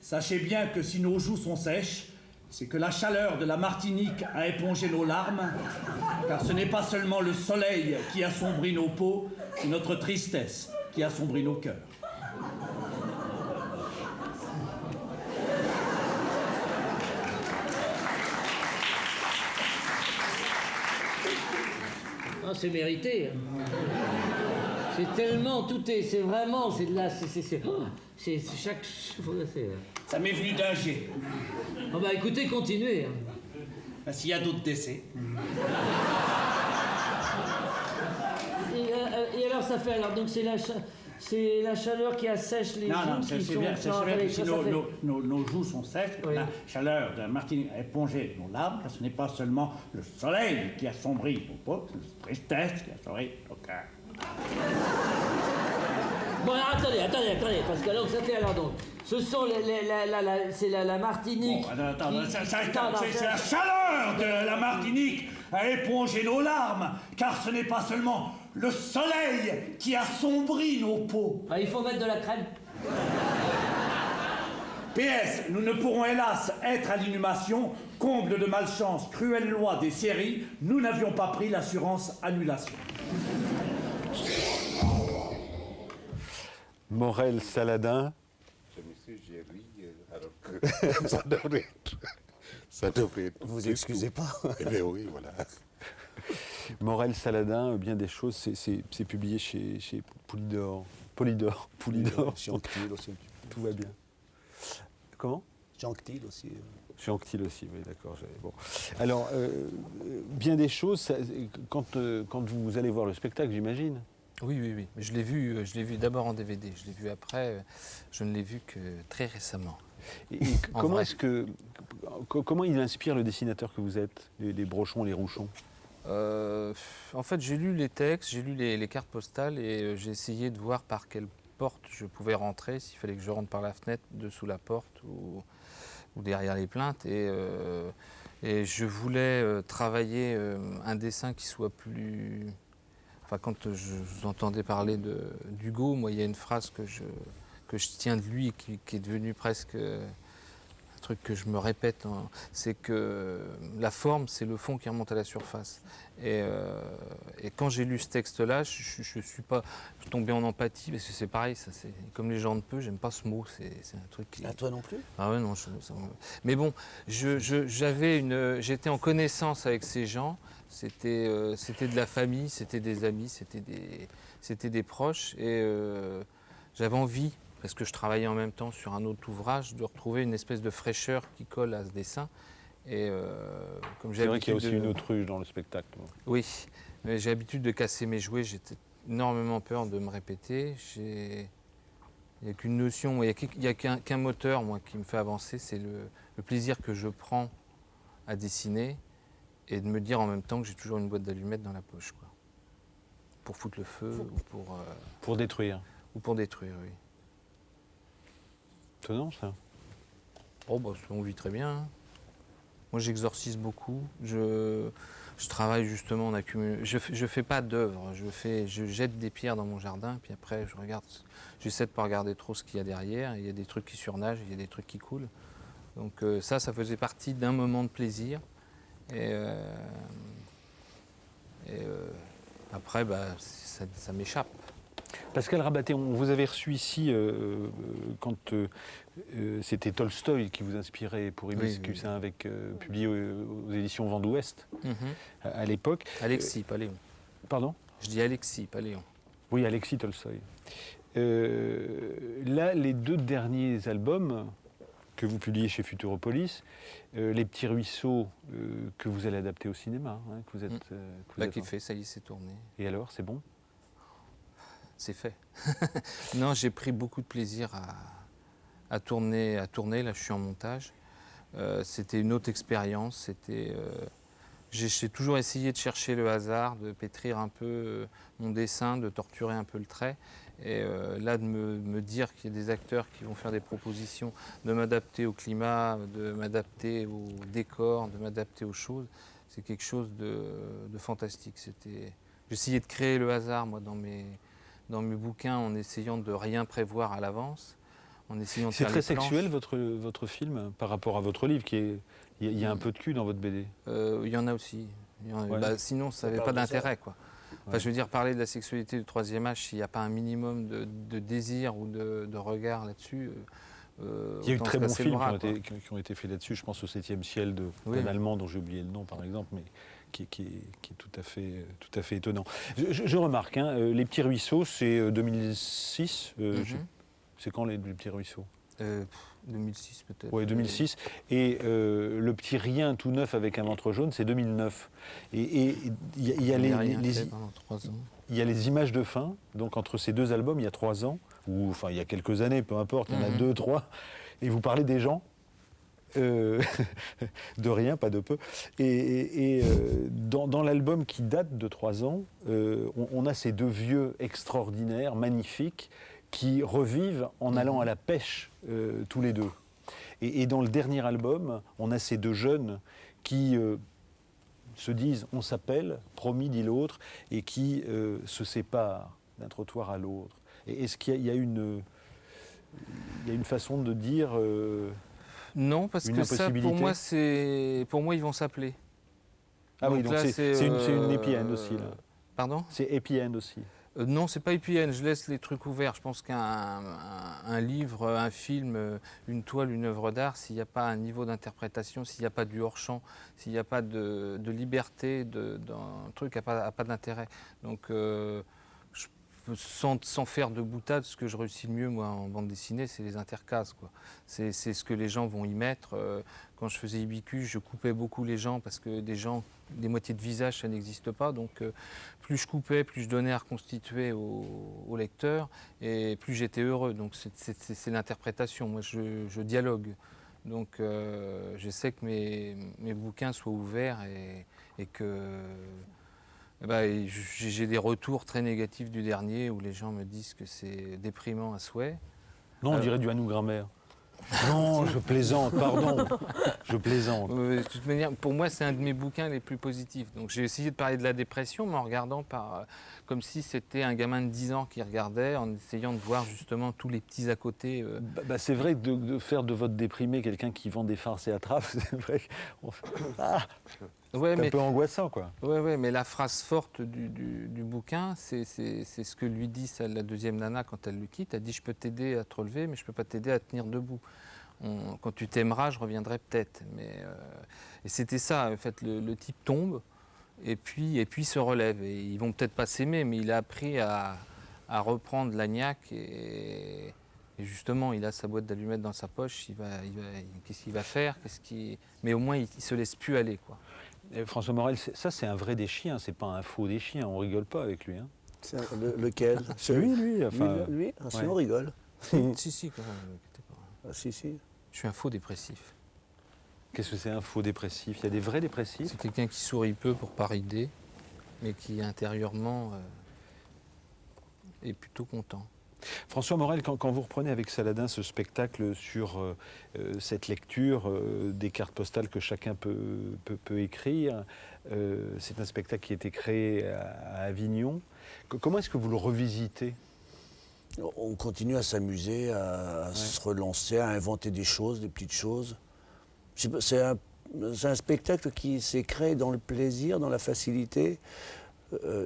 Speaker 12: Sachez bien que si nos joues sont sèches, c'est que la chaleur de la Martinique a épongé nos larmes, car ce n'est pas seulement le soleil qui assombrit nos peaux, c'est notre tristesse qui assombrit nos cœurs.
Speaker 13: Ah, c'est mérité. C'est tellement, c'est vraiment, c'est de la, c'est chaque.
Speaker 12: Ça m'est venu d'un jet.
Speaker 13: Oh bah écoutez, continuez.
Speaker 12: Ben, s'il y a d'autres décès.
Speaker 13: Et alors ça fait, alors donc c'est la chaleur qui assèche les joues.
Speaker 12: Non,
Speaker 13: qui
Speaker 12: c'est
Speaker 13: sont,
Speaker 12: bien, c'est bien que si nos joues sont sèches,
Speaker 13: oui.
Speaker 12: La chaleur de la Martinique a épongé nos larmes, car ce n'est pas seulement le soleil qui assombrit nos peaux, c'est la tristesse qui assombrit nos cœurs.
Speaker 13: Bon, alors, attendez, parce que alors ça fait alors donc, ce sont c'est la Martinique.
Speaker 12: Bon, attends, c'est la chaleur de la Martinique a épongé nos larmes, car ce n'est pas seulement le soleil qui assombrit nos peaux.
Speaker 13: Ah, il faut mettre de la crème.
Speaker 12: PS, nous ne pourrons hélas être à l'inhumation. Comble de malchance, cruelle loi des séries, nous n'avions pas pris l'assurance annulation.
Speaker 2: Morel Saladin.
Speaker 3: Monsieur, j'ai ri alors que ça devrait être.
Speaker 5: Vous excusez pas.
Speaker 3: Eh bien oui, voilà.
Speaker 2: Morel Saladin, bien des choses, c'est publié chez Poulidor.
Speaker 5: Chez Anquetil aussi.
Speaker 2: Tout va bien. Comment?
Speaker 5: Chez Anquetil aussi.
Speaker 2: Chez Anquetil aussi, oui, d'accord. Bon. Alors, bien des choses, quand vous allez voir le spectacle, j'imagine.
Speaker 10: Oui. Je l'ai vu d'abord en DVD. Je l'ai vu après. Je ne l'ai vu que très récemment.
Speaker 2: Et comment il inspire le dessinateur que vous êtes, les brochons, les rouchons?
Speaker 10: En fait, j'ai lu les textes, j'ai lu les cartes postales et j'ai essayé de voir par quelle porte je pouvais rentrer, s'il fallait que je rentre par la fenêtre, dessous la porte ou derrière les plaintes. Et Et je voulais travailler un dessin qui soit plus... Enfin, quand je vous entendais parler d'Hugo, moi, il y a une phrase que je tiens de lui qui est devenue presque un truc que je me répète. Hein. C'est que la forme, c'est le fond qui remonte à la surface. Et quand j'ai lu ce texte-là, je ne suis pas tombé en empathie, parce que c'est pareil, ça, c'est comme les gens de peu, j'aime pas ce mot. C'est un truc qui...
Speaker 5: À toi non plus?
Speaker 10: Ah ouais, non. Mais bon, j'étais en connaissance avec ces gens. C'était de la famille, c'était des amis, c'était des proches. Et j'avais envie, parce que je travaillais en même temps sur un autre ouvrage, de retrouver une espèce de fraîcheur qui colle à ce dessin. Et comme j'ai
Speaker 2: C'est vrai qu'il y a aussi une autruche dans le spectacle.
Speaker 10: Oui, mais j'ai l'habitude de casser mes jouets, j'ai énormément peur de me répéter. Il n'y a qu'une notion, il n'y a qu'un moteur moi, qui me fait avancer, c'est le plaisir que je prends à dessiner et de me dire en même temps que j'ai toujours une boîte d'allumettes dans la poche, quoi. Pour foutre le feu ou pour...
Speaker 2: Pour détruire.
Speaker 10: Ou pour détruire, oui.
Speaker 2: Étonnant, ça.
Speaker 10: Oh, bah, on vit très bien. Hein. Moi, j'exorcise beaucoup. Je travaille justement en accumulation. Je fais pas d'œuvre. Je jette des pierres dans mon jardin, puis après, je regarde. J'essaie de pas regarder trop ce qu'il y a derrière. Il y a des trucs qui surnagent, il y a des trucs qui coulent. Donc ça faisait partie d'un moment de plaisir. Et après, bah, ça m'échappe.
Speaker 2: Pascal Rabaté, on vous avait reçu ici quand c'était Tolstoï qui vous inspirait pour Ibis Cussin, avec publié aux éditions Vent d'Ouest à l'époque.
Speaker 10: Alexis, pas Léon.
Speaker 2: Pardon?
Speaker 10: Je dis Alexis, pas Léon.
Speaker 2: Oui, Alexis Tolstoï. Là, les 2 derniers albums que vous publiez chez Futuropolis, Les Petits Ruisseaux que vous allez adapter au cinéma, hein, que vous êtes...
Speaker 10: Qui fait, ça y est, c'est tourné.
Speaker 2: Et alors, c'est bon?
Speaker 10: C'est fait. Non, j'ai pris beaucoup de plaisir à tourner. Là, je suis en montage. C'était une autre expérience. J'ai toujours essayé de chercher le hasard, de pétrir un peu mon dessin, de torturer un peu le trait. Et là, de me dire qu'il y a des acteurs qui vont faire des propositions, de m'adapter au climat, de m'adapter au décor, de m'adapter aux choses, c'est quelque chose de fantastique. J'essayais de créer le hasard, moi, dans mes bouquins, en essayant de rien prévoir à l'avance.
Speaker 2: C'est très sexuel, votre film, par rapport à votre livre, il y a un peu de cul dans votre BD.
Speaker 10: Il y en a aussi. Sinon, ça n'avait pas d'intérêt, quoi. Enfin, je veux dire, parler de la sexualité du troisième âge, s'il n'y a pas un minimum de désir ou de regard là-dessus...
Speaker 2: il y a eu de très bons films qui ont été faits là-dessus. Je pense au 7e ciel d'un Allemand dont j'ai oublié le nom, par exemple, mais qui est tout à fait étonnant. Je remarque, hein, Les Petits Ruisseaux, c'est 2006. C'est quand les Petits Ruisseaux
Speaker 10: 2006 peut-être.
Speaker 2: Oui, 2006. Et Le Petit Rien tout neuf avec un ventre jaune, c'est 2009. Et il y a les images de fin, donc entre ces 2 albums, il y a 3 ans, ou enfin il y a quelques années, peu importe, il y en a 2, 3, et vous parlez des gens. De rien, pas de peu. Et dans l'album qui date de 3 ans, on a ces 2 vieux extraordinaires, magnifiques, qui revivent en allant à la pêche tous les 2. Et dans le dernier album, on a ces 2 jeunes qui se disent « on s'appelle », promis dit l'autre, et qui se séparent d'un trottoir à l'autre. Est-ce qu'il y a une façon de dire
Speaker 10: non, parce que ça, pour moi, ils vont s'appeler.
Speaker 2: Ah donc oui, donc là, c'est une happy end aussi, là.
Speaker 10: Pardon?
Speaker 2: C'est happy end aussi.
Speaker 10: Non, c'est pas happy end, je laisse les trucs ouverts. Je pense qu'un livre, un film, une toile, une œuvre d'art, s'il n'y a pas un niveau d'interprétation, s'il n'y a pas du hors-champ, s'il n'y a pas de liberté, un truc n'a pas d'intérêt. Donc, sans faire de boutade, ce que je réussis le mieux, moi, en bande dessinée, c'est les intercases, quoi. C'est ce que les gens vont y mettre. Quand je faisais Ibicus, je coupais beaucoup les gens parce que des moitiés de visage, ça n'existe pas. Donc, plus je coupais, plus je donnais à reconstituer au lecteur et plus j'étais heureux. Donc, c'est l'interprétation. Moi, je dialogue. Donc, j'essaie que mes bouquins soient ouverts et que... j'ai des retours très négatifs du dernier où les gens me disent que c'est déprimant à souhait.
Speaker 2: Non, on dirait du Hannou Grammaire. Non, je plaisante, pardon. Je plaisante.
Speaker 10: De toute manière, pour moi, c'est un de mes bouquins les plus positifs. Donc j'ai essayé de parler de la dépression, mais en regardant comme si c'était un gamin de 10 ans qui regardait, en essayant de voir justement tous les petits à côté.
Speaker 2: C'est vrai que de faire de votre déprimé quelqu'un qui vend des farces et attrapes, c'est vrai que c'est un peu angoissant, quoi.
Speaker 10: Oui, mais la phrase forte du bouquin, c'est ce que lui dit la deuxième nana quand elle le quitte. Elle dit « Je peux t'aider à te relever, mais je ne peux pas t'aider à tenir debout. Quand tu t'aimeras, je reviendrai peut-être. » Et c'était ça, en fait, le type tombe et puis se relève. Et ils vont peut-être pas s'aimer, mais il a appris à reprendre l'agnac et justement, il a sa boîte d'allumettes dans sa poche. Qu'est-ce qu'il va faire? Mais au moins, il ne se laisse plus aller, quoi.
Speaker 2: François Morel, ça c'est un vrai des chiens, c'est pas un faux des chiens, on rigole pas avec lui. Hein.
Speaker 5: Lequel?
Speaker 2: Lui, enfin...
Speaker 5: Lui si on rigole.
Speaker 10: Si, quand même.
Speaker 5: Si.
Speaker 10: Je suis un faux dépressif.
Speaker 2: Qu'est-ce que c'est un faux dépressif? Il y a des vrais dépressifs?
Speaker 10: C'est quelqu'un qui sourit peu pour pas rider, mais qui intérieurement est plutôt content.
Speaker 2: François Morel, quand vous reprenez avec Saladin ce spectacle sur cette lecture des cartes postales que chacun peut écrire, c'est un spectacle qui a été créé à Avignon. Comment est-ce que vous le revisitez?
Speaker 5: On continue à s'amuser, à se relancer, à inventer des choses, des petites choses. C'est un spectacle qui s'est créé dans le plaisir, dans la facilité.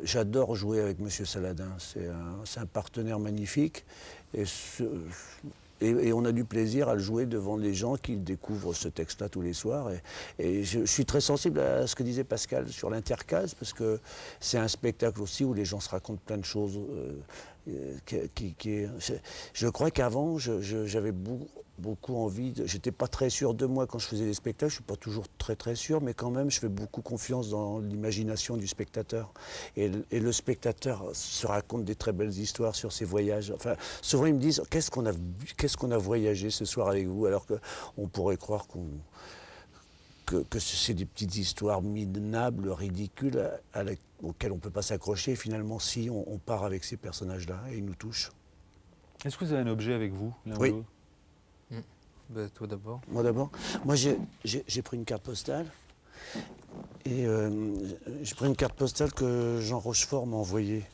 Speaker 5: J'adore jouer avec M. Saladin, c'est un partenaire magnifique et on a du plaisir à le jouer devant les gens qui découvrent ce texte-là tous les soirs. Et je suis très sensible à ce que disait Pascal sur l'intercase, parce que c'est un spectacle aussi où les gens se racontent plein de choses. Je crois qu'avant, j'avais beaucoup envie, j'étais pas très sûr de moi quand je faisais des spectacles, je suis pas toujours très sûr, mais quand même je fais beaucoup confiance dans l'imagination du spectateur. Et le spectateur se raconte des très belles histoires sur ses voyages. Enfin, souvent ils me disent qu'est-ce qu'on a voyagé ce soir avec vous, alors qu'on pourrait croire que c'est des petites histoires minables, ridicules, auxquelles on ne peut pas s'accrocher. Finalement, si, on part avec ces personnages-là et ils nous touchent.
Speaker 2: Est-ce que vous avez un objet avec vous?
Speaker 5: Oui.
Speaker 10: Toi d'abord.
Speaker 5: Moi d'abord. Moi, j'ai pris une carte postale. Et j'ai pris une carte postale que Jean Rochefort m'a envoyée.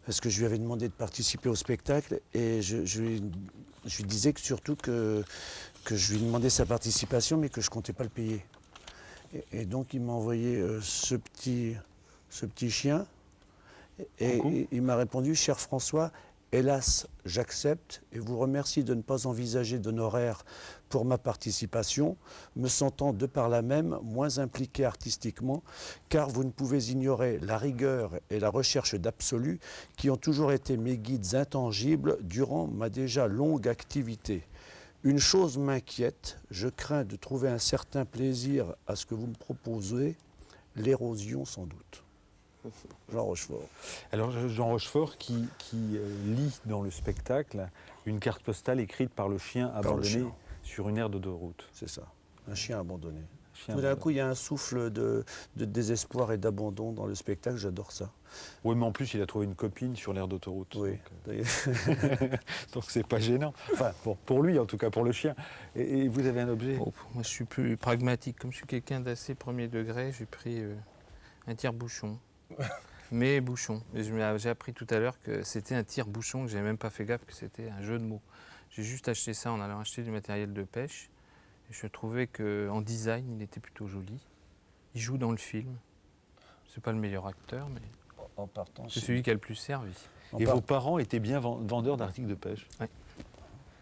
Speaker 5: Parce que je lui avais demandé de participer au spectacle. Et je lui disais surtout que je lui demandais sa participation, mais que je ne comptais pas le payer. Et donc, il m'a envoyé ce petit chien. Et il m'a répondu « Cher François, hélas, j'accepte et vous remercie de ne pas envisager d'honoraires pour ma participation, me sentant de par là même moins impliqué artistiquement, car vous ne pouvez ignorer la rigueur et la recherche d'absolu qui ont toujours été mes guides intangibles durant ma déjà longue activité. Une chose m'inquiète, je crains de trouver un certain plaisir à ce que vous me proposez, l'érosion sans doute. » Jean Rochefort.
Speaker 2: Alors Jean Rochefort qui lit dans le spectacle une carte postale écrite par le chien abandonné sur une aire d'autoroute.
Speaker 5: C'est ça, un chien abandonné. D'un coup, il y a un souffle de désespoir et d'abandon dans le spectacle, j'adore ça.
Speaker 2: Oui, mais en plus, il a trouvé une copine sur l'aire d'autoroute.
Speaker 5: Oui.
Speaker 2: Donc c'est pas gênant. Enfin, pour lui, en tout cas, pour le chien. Et vous avez un objet?
Speaker 10: Moi, je suis plus pragmatique. Comme je suis quelqu'un d'assez premier degré, j'ai pris un tire-bouchon. Mais bouchon. J'ai appris tout à l'heure que c'était un tire-bouchon, que j'avais même pas fait gaffe que c'était un jeu de mots. J'ai juste acheté ça en allant acheter du matériel de pêche. Et je trouvais qu'en design, il était plutôt joli. Il joue dans le film. C'est pas le meilleur acteur, mais c'est celui qui a le plus servi.
Speaker 2: Et vos parents étaient bien vendeurs d'articles de pêche?
Speaker 10: Oui.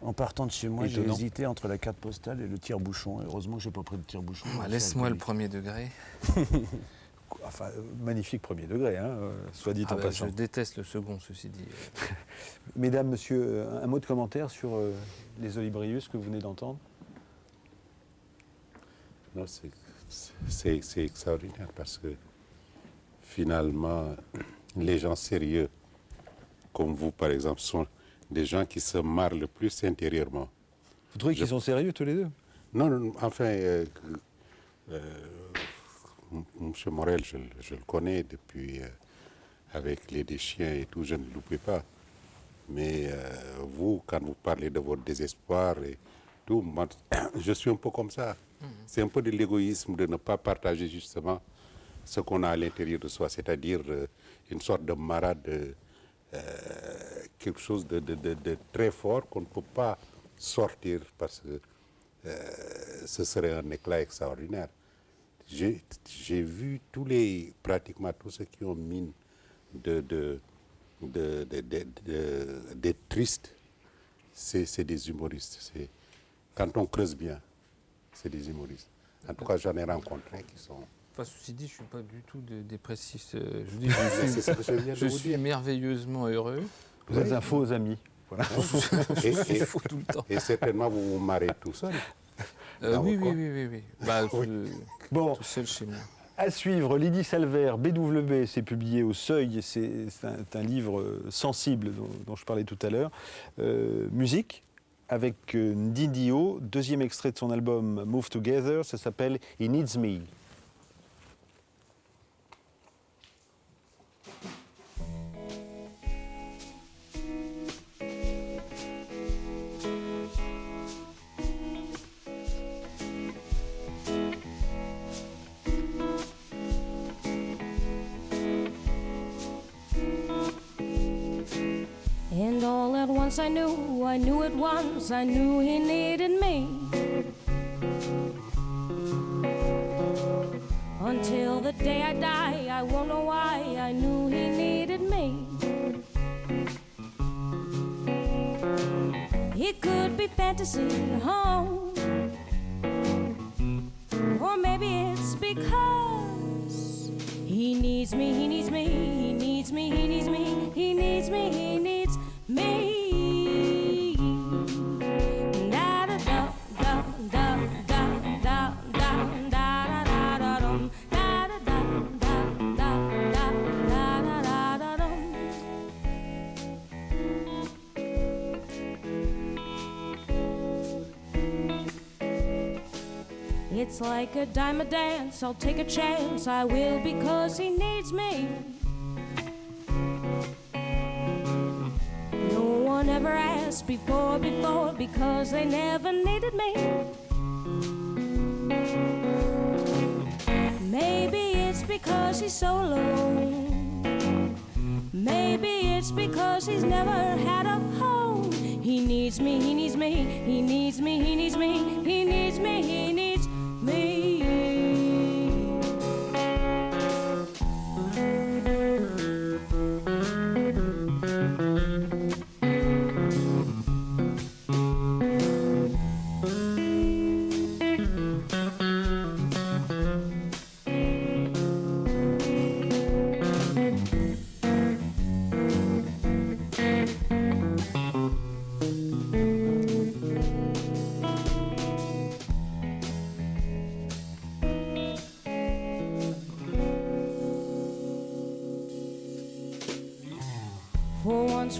Speaker 5: En partant de chez moi, j'ai hésité entre la carte postale et le tire-bouchon. Heureusement que je n'ai pas pris le tire-bouchon.
Speaker 10: Laisse-moi le premier degré.
Speaker 2: Enfin, magnifique premier degré, hein, soit dit en passant.
Speaker 10: Je déteste le second, ceci dit.
Speaker 2: Mesdames, monsieur, un mot de commentaire sur les Olibrius que vous venez d'entendre?
Speaker 3: Non, c'est extraordinaire parce que finalement, les gens sérieux, comme vous par exemple, sont des gens qui se marrent le plus intérieurement.
Speaker 2: Vous trouvez qu'ils sont sérieux tous les deux?
Speaker 3: Non, enfin, M. Morel, je le connais depuis, avec les chiens et tout, je ne l'oublie pas. Mais vous, quand vous parlez de votre désespoir tout. Moi, je suis un peu comme ça. C'est un peu de l'égoïsme de ne pas partager justement ce qu'on a à l'intérieur de soi, c'est-à-dire une sorte de marade, quelque chose de très fort qu'on ne peut pas sortir parce que ce serait un éclat extraordinaire. J'ai vu pratiquement tous ceux qui ont mine d'être tristes, c'est des humoristes. Quand on creuse bien, c'est des humoristes. En tout cas, j'en ai rencontré qui sont...
Speaker 10: Enfin, ceci dit, je ne suis pas du tout dépressif. Je suis merveilleusement heureux.
Speaker 2: Vous êtes un faux ami. Voilà.
Speaker 3: Et
Speaker 10: faux tout le temps.
Speaker 3: Et certainement, vous vous marrez tout seul.
Speaker 10: Oui. Bah,
Speaker 2: oui. Bon.
Speaker 10: Tout seul chez moi.
Speaker 2: À suivre, Lydie Salvert, BW, c'est publié au Seuil, c'est un livre sensible dont je parlais tout à l'heure. Musique, avec Ndidio, deuxième extrait de son album Move Together, ça s'appelle He Needs Me.
Speaker 9: And all at once I knew it once, I knew he needed me. Until the day I die, I won't know why, I knew he needed me. It could be fantasy, or maybe it's because he needs me, he needs me, he needs me, he needs me, he needs me, he needs me. Da da da da da da da da da da da dum, da da da da da da da da dum. It's like a diamond dance, I'll take a chance, I will because he needs me. No one ever asked before because they never needed me. Maybe it's because he's so alone. Maybe it's because he's never had a home. He needs me, he needs me, he needs me, he needs me, he needs me, he needs me.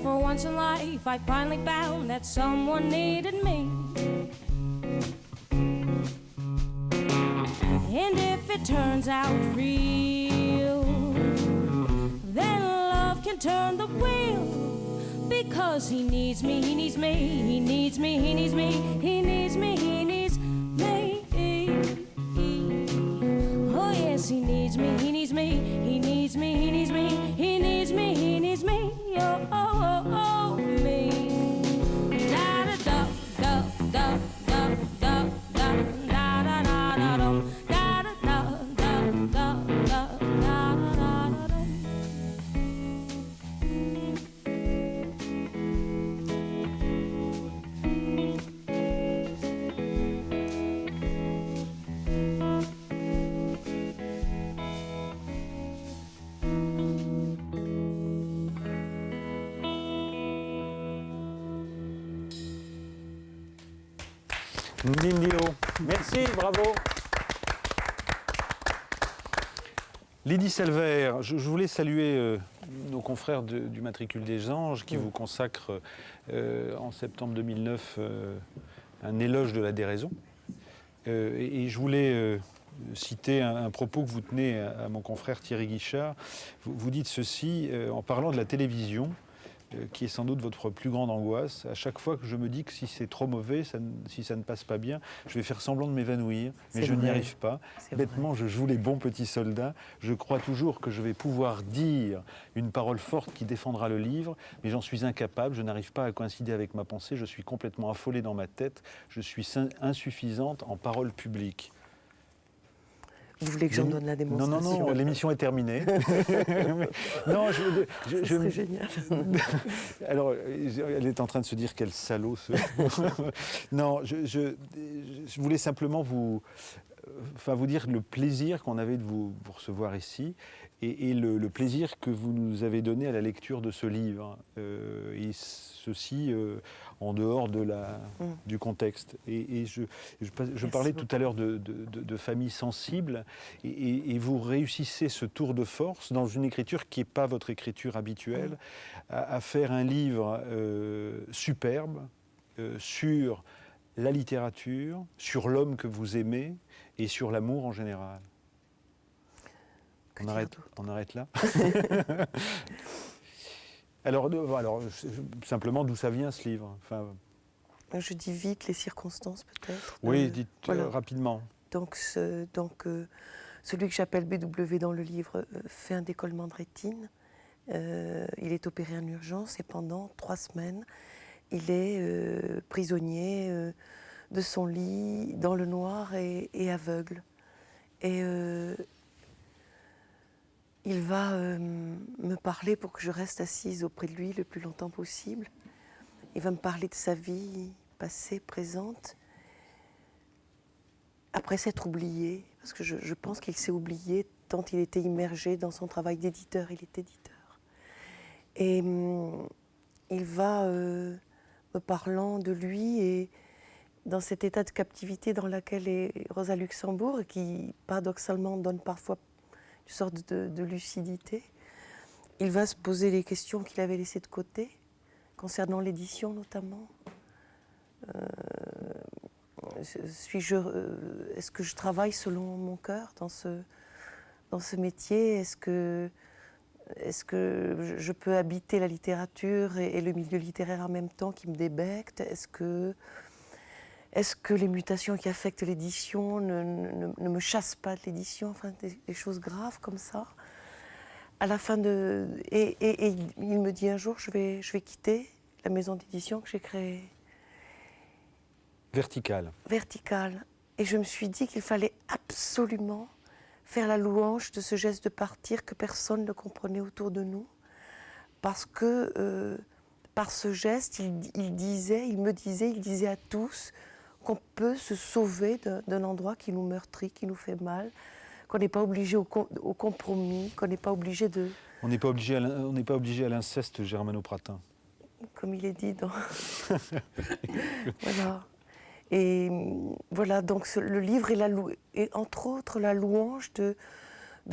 Speaker 9: For once in life, I finally found that someone needed me. And if it turns out real, then love can turn the wheel. Because he needs me, he needs me, he needs me, he needs me, he needs me, he needs me. Oh yes, he needs me, he needs me, he needs me, he needs me, he needs me, he needs me. Oh, oh, oh, oh, me. Da da da da da da da da da da da dum. Da da da da da da da da dum.
Speaker 2: Nindio. Merci, bravo. Lydie Salvert, je voulais saluer nos confrères du Matricule des Anges qui vous consacrent en septembre 2009 un éloge de la déraison. Et je voulais citer un propos que vous tenez à mon confrère Thierry Guichard. Vous dites ceci en parlant de la télévision. qui est sans doute votre plus grande angoisse. À chaque fois que je me dis que si c'est trop mauvais, si ça ne passe pas bien, je vais faire semblant de m'évanouir, mais je n'y arrive pas. Bêtement, je joue les bons petits soldats. Je crois toujours que je vais pouvoir dire une parole forte qui défendra le livre, mais j'en suis incapable, je n'arrive pas à coïncider avec ma pensée, je suis complètement affolé dans ma tête, je suis insuffisante en parole publique.
Speaker 6: Vous voulez que j'en donne la démonstration?
Speaker 2: Non, l'émission est terminée. Non,
Speaker 6: ce serait génial.
Speaker 2: Alors, elle est en train de se dire quel salaud. Non, je voulais simplement vous dire le plaisir qu'on avait de vous recevoir ici et le plaisir que vous nous avez donné à la lecture de ce livre. Et ceci en dehors du contexte. Et je parlais tout à l'heure de famille sensible, et vous réussissez ce tour de force dans une écriture qui n'est pas votre écriture habituelle, à faire un livre superbe sur la littérature, sur l'homme que vous aimez et sur l'amour en général. On arrête là. Alors, simplement, d'où ça vient ce livre?
Speaker 6: Je dis vite les circonstances peut-être.
Speaker 2: Oui, dites rapidement.
Speaker 6: Donc, celui que j'appelle BW dans le livre fait un décollement de rétine. Il est opéré en urgence et pendant 3 semaines, il est prisonnier de son lit, dans le noir et aveugle. Et il va me parler pour que je reste assise auprès de lui le plus longtemps possible. Il va me parler de sa vie passée, présente, après s'être oublié, parce que je pense qu'il s'est oublié tant il était immergé dans son travail d'éditeur. Il est éditeur. Et il va, me parlant de lui et dans cet état de captivité dans lequel est Rosa Luxembourg, qui paradoxalement donne parfois une sorte de lucidité, il va se poser les questions qu'il avait laissées de côté, concernant l'édition notamment. Est-ce que je travaille selon mon cœur dans ce métier? Est-ce que je peux habiter la littérature et le milieu littéraire en même temps qui me débecte? Est-ce que les mutations qui affectent l'édition ne me chassent pas de l'édition? Enfin, des choses graves comme ça. À la fin et il me dit un jour, je vais quitter la maison d'édition que j'ai créée.
Speaker 2: Verticale.
Speaker 6: Verticale. Et je me suis dit qu'il fallait absolument faire la louange de ce geste de partir que personne ne comprenait autour de nous. Parce que par ce geste, il me disait à tous qu'on peut se sauver d'un endroit qui nous meurtrit, qui nous fait mal, qu'on n'est pas obligé au compromis, qu'on n'est pas obligé de...
Speaker 2: On n'est pas obligé à l'inceste germano-pratin.
Speaker 6: Comme il est dit dans... Voilà. Et voilà, donc le livre est entre autres la louange de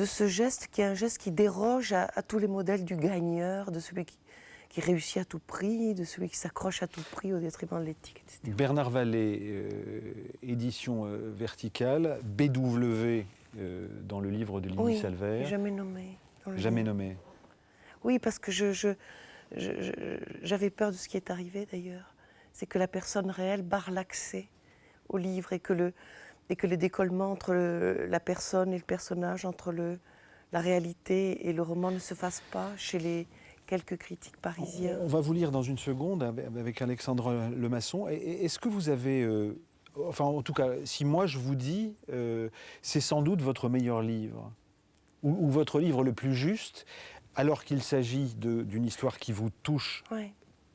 Speaker 6: ce geste qui est un geste qui déroge à tous les modèles du gagneur, de celui qui réussit à tout prix, de celui qui s'accroche à tout prix au détriment de l'éthique, etc.
Speaker 2: Bernard Vallée, édition verticale, BW dans le livre de Lydie Salver.
Speaker 6: Oui, jamais nommé.
Speaker 2: Jamais nommé.
Speaker 6: Oui, parce que j'avais peur de ce qui est arrivé d'ailleurs. C'est que la personne réelle barre l'accès au livre et que le décollement entre la personne et le personnage, entre la réalité et le roman ne se fasse pas chez les quelques critiques parisiens.
Speaker 2: On va vous lire dans une seconde avec Alexandre Lemasson. Est-ce que vous avez... enfin, en tout cas, si moi je vous dis, c'est sans doute votre meilleur livre, ou votre livre le plus juste, alors qu'il s'agit d'une histoire qui vous touche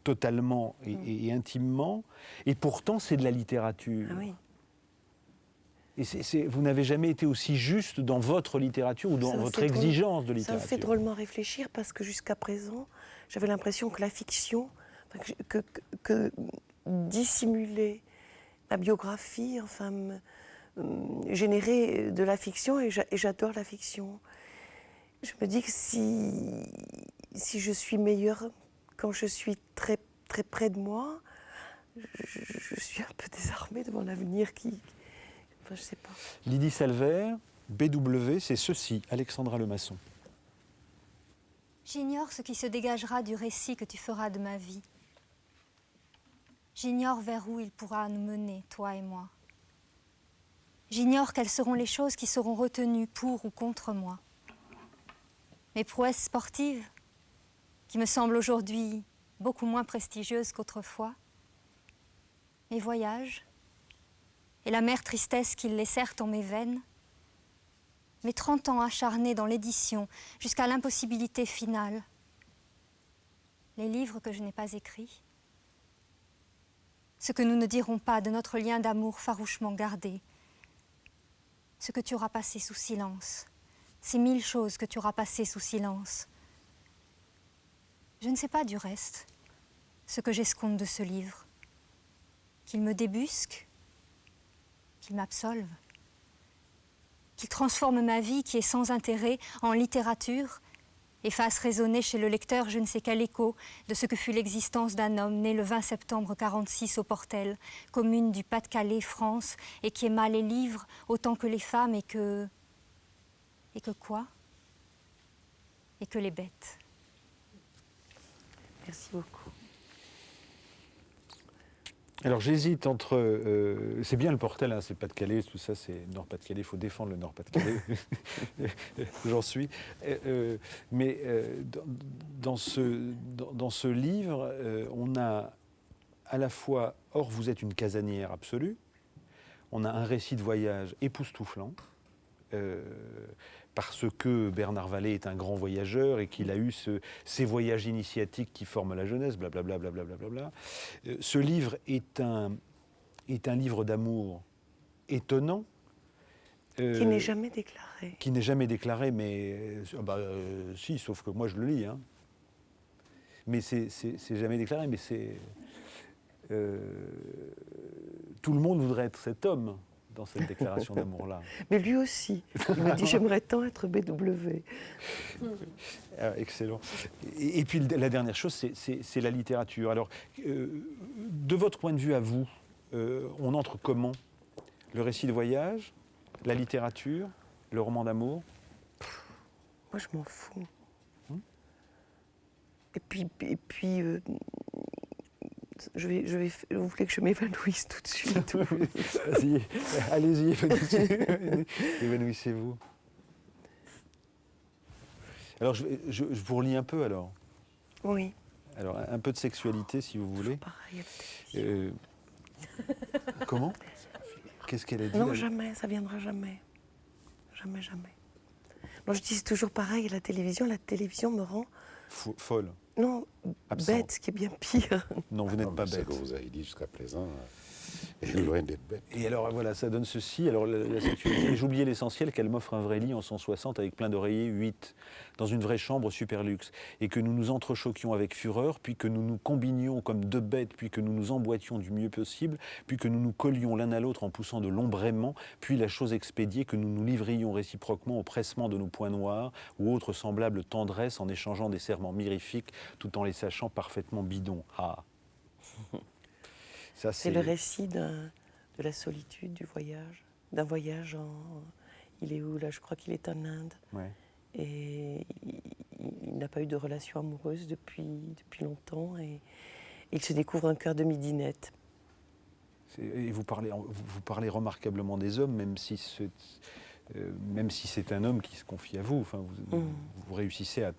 Speaker 2: totalement et intimement, et pourtant c'est de la littérature.
Speaker 6: Ah oui.
Speaker 2: Et vous n'avez jamais été aussi juste dans votre littérature ou dans votre exigence de littérature.
Speaker 6: Ça me fait drôlement réfléchir parce que jusqu'à présent, j'avais l'impression que la fiction, que dissimuler ma biographie, enfin, générer de la fiction, et j'adore la fiction. Je me dis que si je suis meilleure quand je suis très, très près de moi, je suis un peu désarmée devant l'avenir qui... Enfin, je sais pas.
Speaker 2: Lydie Salver, BW, c'est ceci, Alexandra Lemasson.
Speaker 8: J'ignore ce qui se dégagera du récit que tu feras de ma vie. J'ignore vers où il pourra nous mener, toi et moi. J'ignore quelles seront les choses qui seront retenues pour ou contre moi. Mes prouesses sportives, qui me semblent aujourd'hui beaucoup moins prestigieuses qu'autrefois. Mes voyages et l'amère tristesse qu'ils laissèrent en mes veines. Mes 30 ans acharnés dans l'édition jusqu'à l'impossibilité finale. Les livres que je n'ai pas écrits. Ce que nous ne dirons pas de notre lien d'amour farouchement gardé. Ce que tu auras passé sous silence. Ces 1000 choses que tu auras passées sous silence. Je ne sais pas du reste ce que j'escompte de ce livre. Qu'il me débusque, qu'il m'absolve. Qu'il transforme ma vie qui est sans intérêt en littérature et fasse résonner chez le lecteur je ne sais quel écho de ce que fut l'existence d'un homme né le 20 septembre 1946 au Portel, commune du Pas-de-Calais, France, et qui aima les livres autant que les femmes et que... Et que quoi? Et que les bêtes.
Speaker 6: Merci beaucoup.
Speaker 2: Alors j'hésite entre... c'est bien le Portel, hein, c'est Pas-de-Calais, tout ça, c'est Nord-Pas-de-Calais, il faut défendre le Nord-Pas-de-Calais, j'en suis. Mais dans ce livre, on a à la fois, or vous êtes une casanière absolue, on a un récit de voyage époustouflant, parce que Bernard Vallée est un grand voyageur et qu'il a eu ces voyages initiatiques qui forment la jeunesse, blablabla. Ce livre est un livre d'amour étonnant.
Speaker 6: Qui n'est jamais déclaré.
Speaker 2: Qui n'est jamais déclaré, mais... si, sauf que moi je le lis. Hein. Mais c'est jamais déclaré, mais c'est... tout le monde voudrait être cet homme dans cette déclaration d'amour-là.
Speaker 6: Mais lui aussi. Il me dit, j'aimerais tant être BW.
Speaker 2: Ah, excellent. Et puis la dernière chose, c'est la littérature. Alors, de votre point de vue à vous, on entre comment? Le récit de voyage, la littérature, le roman d'amour?
Speaker 6: Moi, je m'en fous. Et puis vous voulez que je m'évanouisse tout de suite?
Speaker 2: Vas-y, allez-y, évanouissez-vous. Alors, je vous relis un peu, alors.
Speaker 6: Oui.
Speaker 2: Alors, un peu de sexualité, si vous voulez.
Speaker 6: Pareil.
Speaker 2: Comment? Qu'est-ce qu'elle a dit?
Speaker 6: Non, jamais, ça viendra jamais. Jamais, jamais. Non, je dis c'est toujours pareil, la télévision me rend...
Speaker 2: Folle.
Speaker 6: Non,
Speaker 2: absente.
Speaker 6: Bête, ce qui est bien pire.
Speaker 2: Non, vous n'êtes pas bête.
Speaker 3: Ce que vous avez dit jusqu'à présent est loin d'être bête.
Speaker 2: Et alors, voilà, ça donne ceci. Alors, la sexualité, j'ai oublié l'essentiel, qu'elle m'offre un vrai lit en 160 avec plein d'oreillers, 8, dans une vraie chambre super luxe. Et que nous nous entrechoquions avec fureur, puis que nous nous combinions comme deux bêtes, puis que nous nous emboîtions du mieux possible, puis que nous nous collions l'un à l'autre en poussant de longs braiements, puis la chose expédiée, que nous nous livrions réciproquement au pressement de nos poings noirs ou autres semblables tendresses en échangeant des serments mirifiques, tout en les sachant parfaitement bidons. Ah. Ça,
Speaker 6: c'est le récit de la solitude, du voyage, d'un voyage il est où là? Je crois qu'il est en Inde.
Speaker 2: Ouais.
Speaker 6: Et il n'a pas eu de relation amoureuse depuis longtemps et il se découvre un cœur de midinette.
Speaker 2: Et vous parlez remarquablement des hommes, même si c'est un homme qui se confie à vous. Enfin, vous réussissez à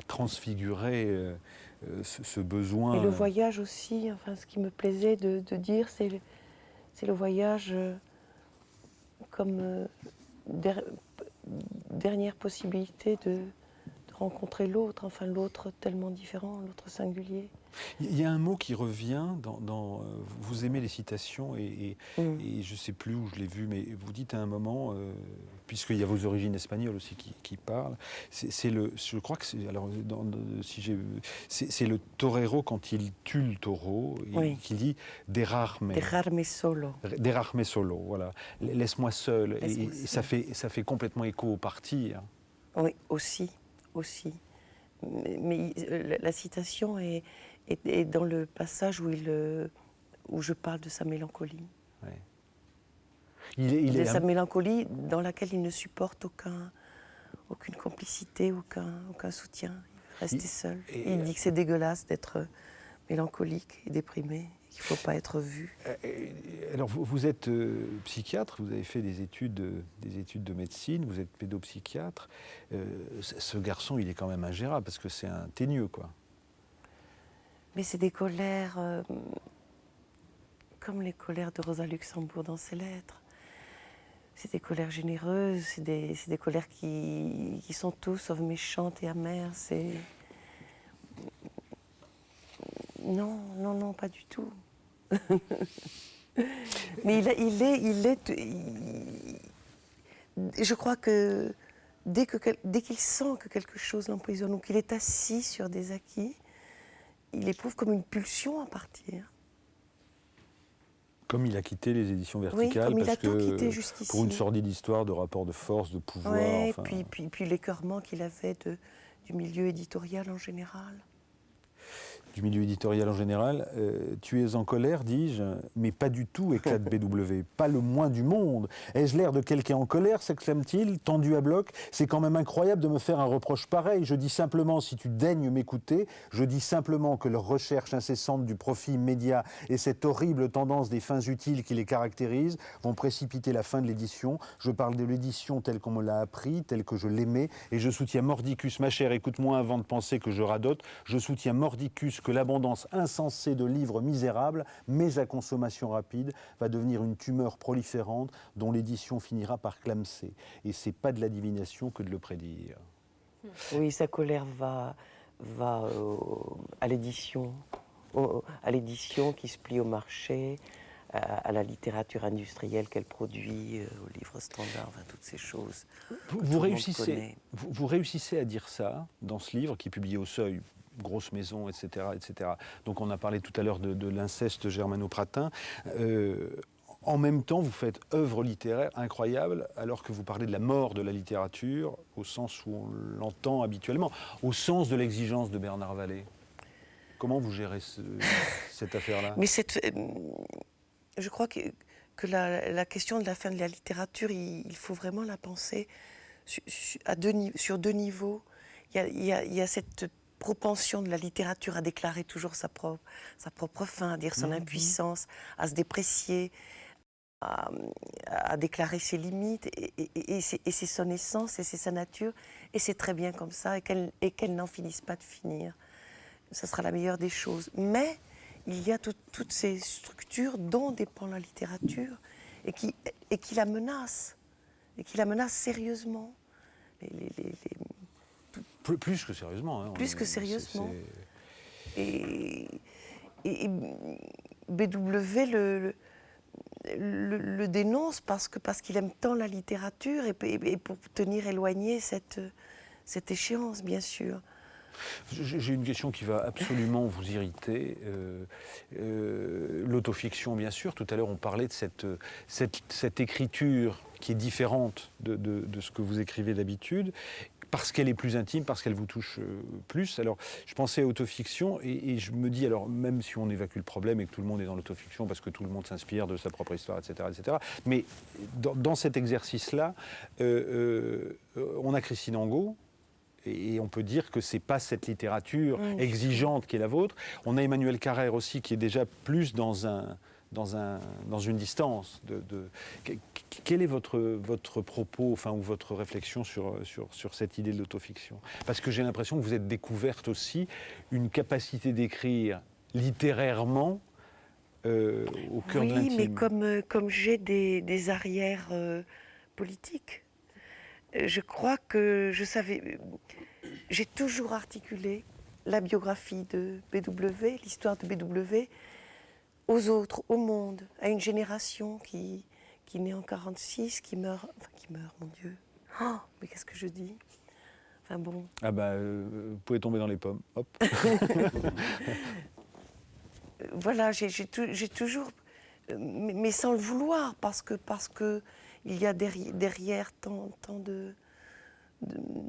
Speaker 2: transfigurer ce besoin.
Speaker 6: Et le voyage aussi, enfin, ce qui me plaisait de dire, c'est le voyage comme dernière possibilité de rencontrer l'autre, enfin l'autre tellement différent, l'autre singulier.
Speaker 2: Il y a un mot qui revient vous aimez les citations et je ne sais plus où je l'ai vu, mais vous dites à un moment, puisqu'il y a vos origines espagnoles aussi qui parlent, je crois que c'est, alors c'est le torero quand il tue le taureau,
Speaker 6: oui.
Speaker 2: Qui dit Dejarme
Speaker 6: solo.
Speaker 2: Dejarme solo, voilà, laisse-moi seul. Et ça fait complètement écho au parti. Hein.
Speaker 6: Oui, aussi. Mais la citation est dans le passage où je parle de sa mélancolie.
Speaker 2: Ouais.
Speaker 6: Sa mélancolie dans laquelle il ne supporte aucune complicité, aucun soutien. Il veut rester seul. Il dit que c'est dégueulasse d'être mélancolique et déprimé, qu'il ne faut pas être vu.
Speaker 2: Alors vous êtes psychiatre, vous avez fait des études de médecine, vous êtes pédopsychiatre. Ce garçon, il est quand même ingérable parce que c'est un teigneux, quoi.
Speaker 6: Mais c'est des colères comme les colères de Rosa Luxembourg dans ses lettres. C'est des colères généreuses, c'est des colères qui sont tous sauf méchantes et amères. Non, pas du tout. Mais je crois que dès qu'il sent que quelque chose l'empoisonne ou qu'il est assis sur des acquis, il éprouve comme une pulsion à partir.
Speaker 2: Comme il a quitté les éditions Verticales,
Speaker 6: oui,
Speaker 2: parce
Speaker 6: tout quitté
Speaker 2: que
Speaker 6: jusqu'ici.
Speaker 2: Pour une sordide histoire de rapport de force, de pouvoir.
Speaker 6: Oui, puis l'écœurement qu'il avait du milieu éditorial en général.
Speaker 2: Du milieu éditorial en général, tu es en colère, dis-je, mais pas du tout, éclate BW, pas le moins du monde. Ai-je l'air de quelqu'un en colère, s'exclame-t-il, tendu à bloc. C'est quand même incroyable de me faire un reproche pareil. Je dis simplement, si tu daignes m'écouter, je dis simplement que leur recherche incessante du profit immédiat et cette horrible tendance des fins utiles qui les caractérisent vont précipiter la fin de l'édition. Je parle de l'édition telle qu'on me l'a appris, telle que je l'aimais, et je soutiens mordicus, ma chère, écoute-moi avant de penser que je radote, je soutiens mordicus que l'abondance insensée de livres misérables, mais à consommation rapide, va devenir une tumeur proliférante dont l'édition finira par clamser. Et c'est pas de la divination que de le prédire.
Speaker 6: Oui, sa colère va à l'édition qui se plie au marché, à la littérature industrielle qu'elle produit, aux livres standards, enfin, toutes ces choses.
Speaker 2: Vous réussissez à dire ça dans ce livre qui est publié au Seuil, grosse maison, etc., etc. Donc on a parlé tout à l'heure de l'inceste germano-pratin. En même temps, vous faites œuvre littéraire incroyable, alors que vous parlez de la mort de la littérature, au sens où on l'entend habituellement, au sens de l'exigence de Bernard Vallée. Comment vous gérez cette affaire-là ?
Speaker 6: Mais je crois que la question de la fin de la littérature, il faut vraiment la penser sur deux niveaux. Il y a cette propension de la littérature à déclarer toujours sa propre fin, à dire son impuissance, à se déprécier, à déclarer ses limites, et c'est son essence, et c'est sa nature, et c'est très bien comme ça, et qu'elle n'en finisse pas de finir. Ça sera la meilleure des choses. Mais il y a toutes ces structures dont dépend la littérature, et qui la menacent, sérieusement.
Speaker 2: Plus que sérieusement. Hein,
Speaker 6: plus que sérieusement. Et BW le dénonce parce qu'il aime tant la littérature et pour tenir éloigné cette échéance, bien sûr.
Speaker 2: J'ai une question qui va absolument vous irriter. L'autofiction, bien sûr. Tout à l'heure, on parlait de cette écriture qui est différente de ce que vous écrivez d'habitude, parce qu'elle est plus intime, parce qu'elle vous touche plus. Alors, je pensais à autofiction et je me dis, alors, même si on évacue le problème et que tout le monde est dans l'autofiction, parce que tout le monde s'inspire de sa propre histoire, etc., mais dans cet exercice-là, on a Christine Angot, et on peut dire que ce n'est pas cette littérature exigeante qui est la vôtre. On a Emmanuel Carrère aussi, qui est déjà plus dans une distance. Quel est votre propos, enfin, ou votre réflexion sur cette idée de l'autofiction ? Parce que j'ai l'impression que vous êtes découverte aussi une capacité d'écrire littérairement au cœur de l'intime.
Speaker 6: Oui, mais comme j'ai des arrières politiques, je crois que j'ai toujours articulé la biographie de BW, l'histoire de BW, aux autres, au monde, à une génération qui naît en 1946, qui meurt, mon Dieu. Oh, mais qu'est-ce que je dis ? Enfin bon.
Speaker 2: Ah bah, vous pouvez tomber dans les pommes, hop.
Speaker 6: Voilà, j'ai toujours, mais sans le vouloir, parce que il y a derrière tant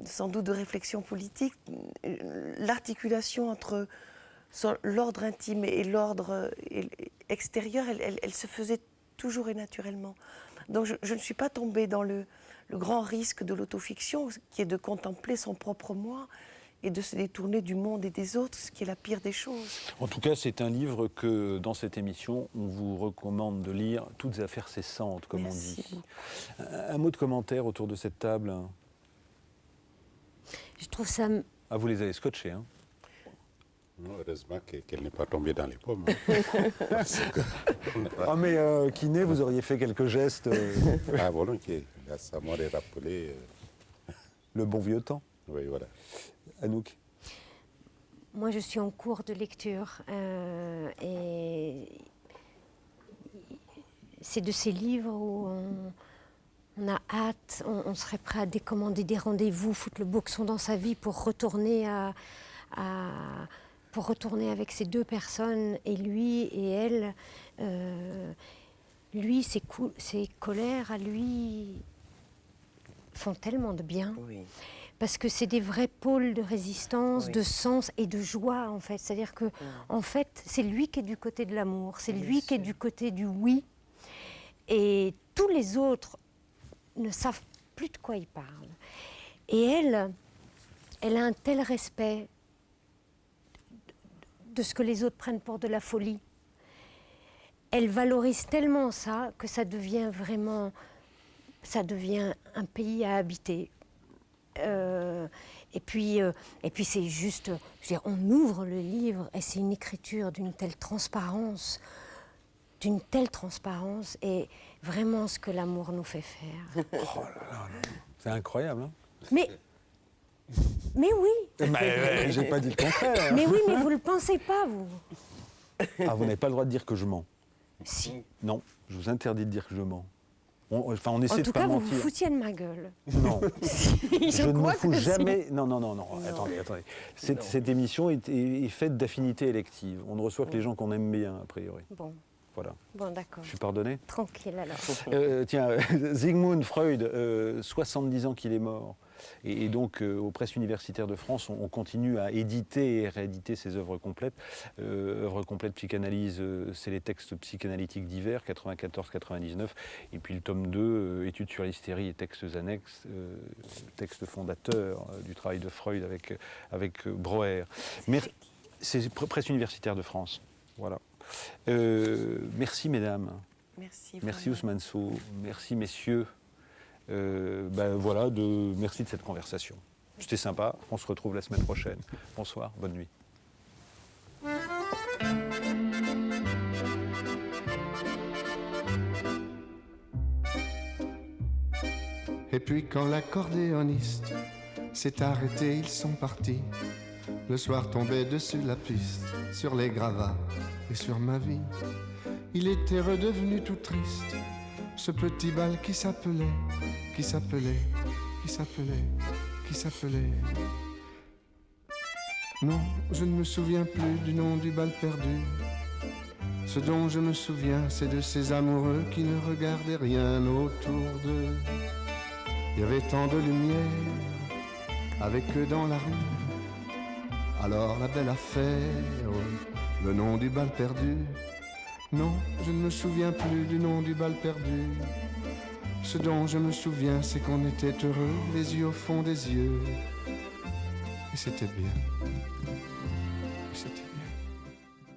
Speaker 6: sans doute de réflexion politique, l'articulation entre l'ordre intime et l'ordre extérieur, elle se faisait toujours et naturellement. Donc je ne suis pas tombée dans le le grand risque de l'autofiction, qui est de contempler son propre moi et de se détourner du monde et des autres, ce qui est la pire des choses.
Speaker 2: En tout cas, c'est un livre que, dans cette émission, on vous recommande de lire, toutes affaires cessantes, comme
Speaker 6: Merci
Speaker 2: on dit. Un mot de commentaire autour de cette table.
Speaker 4: Je trouve ça...
Speaker 2: Ah, vous les avez scotchés, hein?
Speaker 3: Non, heureusement qu'elle n'est pas tombée dans les pommes.
Speaker 2: Ah, mais Kiné, vous auriez fait quelques gestes.
Speaker 3: Ah, volontiers. Là, ça m'aurait rappelé...
Speaker 2: le bon vieux temps.
Speaker 3: Oui, voilà.
Speaker 2: Anouk?
Speaker 4: Moi, je suis en cours de lecture et c'est de ces livres où on a hâte, on serait prêt à décommander des rendez-vous, foutre le boxon dans sa vie pour retourner pour retourner avec ces deux personnes, et lui et elle. Lui, ses colères à lui font tellement de bien.
Speaker 6: Oui.
Speaker 4: Parce que c'est des vrais pôles de résistance, de sens et de joie, en fait. C'est-à-dire que, en fait, c'est lui qui est du côté de l'amour, c'est lui qui est du côté du oui. Et tous les autres ne savent plus de quoi ils parlent. Et elle a un tel respect de ce que les autres prennent pour de la folie. Elle valorise tellement ça que ça devient vraiment... ça devient un pays à habiter. Et puis c'est juste, je veux dire, on ouvre le livre et c'est une écriture d'une telle transparence, et vraiment ce que l'amour nous fait faire.
Speaker 2: Oh là là, c'est incroyable, hein?
Speaker 4: Mais oui.
Speaker 2: J'ai pas dit le contraire.
Speaker 4: Mais oui, mais vous le pensez pas, vous.
Speaker 2: Ah, vous n'avez pas le droit de dire que je mens.
Speaker 4: Si.
Speaker 2: Non, je vous interdis de dire que je mens. On essaie
Speaker 4: en
Speaker 2: de
Speaker 4: tout
Speaker 2: pas
Speaker 4: cas,
Speaker 2: mentir.
Speaker 4: vous vous foutiez de ma gueule.
Speaker 2: Non, je ne me
Speaker 4: crois
Speaker 2: fous
Speaker 4: que
Speaker 2: jamais.
Speaker 4: si.
Speaker 2: Non. Attendez. Cette émission est faite d'affinités électives. On ne reçoit que les gens qu'on aime bien, a priori.
Speaker 4: Bon.
Speaker 2: Voilà.
Speaker 4: Bon, d'accord.
Speaker 2: Je suis pardonné?
Speaker 4: Tranquille, alors.
Speaker 2: Tiens, Sigmund Freud, 70 ans qu'il est mort. Et donc, aux presses universitaires de France, on continue à éditer et rééditer ses œuvres complètes. Œuvres complètes psychanalyse, c'est les textes psychanalytiques divers, 94-99. Et puis le tome 2, études sur l'hystérie et textes annexes, textes fondateurs du travail de Freud avec Breuer. C'est presse universitaire de France. Voilà. Merci mesdames. Merci Ousmane Sow. Merci messieurs. Merci de cette conversation. C'était sympa. On se retrouve la semaine prochaine. Bonsoir, bonne nuit.
Speaker 1: Et puis quand l'accordéoniste s'est arrêté, ils sont partis. Le soir tombait dessus la piste, sur les gravats et sur ma vie. Il était redevenu tout triste, ce petit bal qui s'appelait. Non, je ne me souviens plus du nom du bal perdu. Ce dont je me souviens, c'est de ces amoureux qui ne regardaient rien autour d'eux. Il y avait tant de lumière avec eux dans la rue. Alors la belle affaire, le nom du bal perdu. Non, je ne me souviens plus du nom du bal perdu. Ce dont je me souviens, c'est qu'on était heureux, les yeux au fond des yeux. Et c'était bien. Et c'était bien.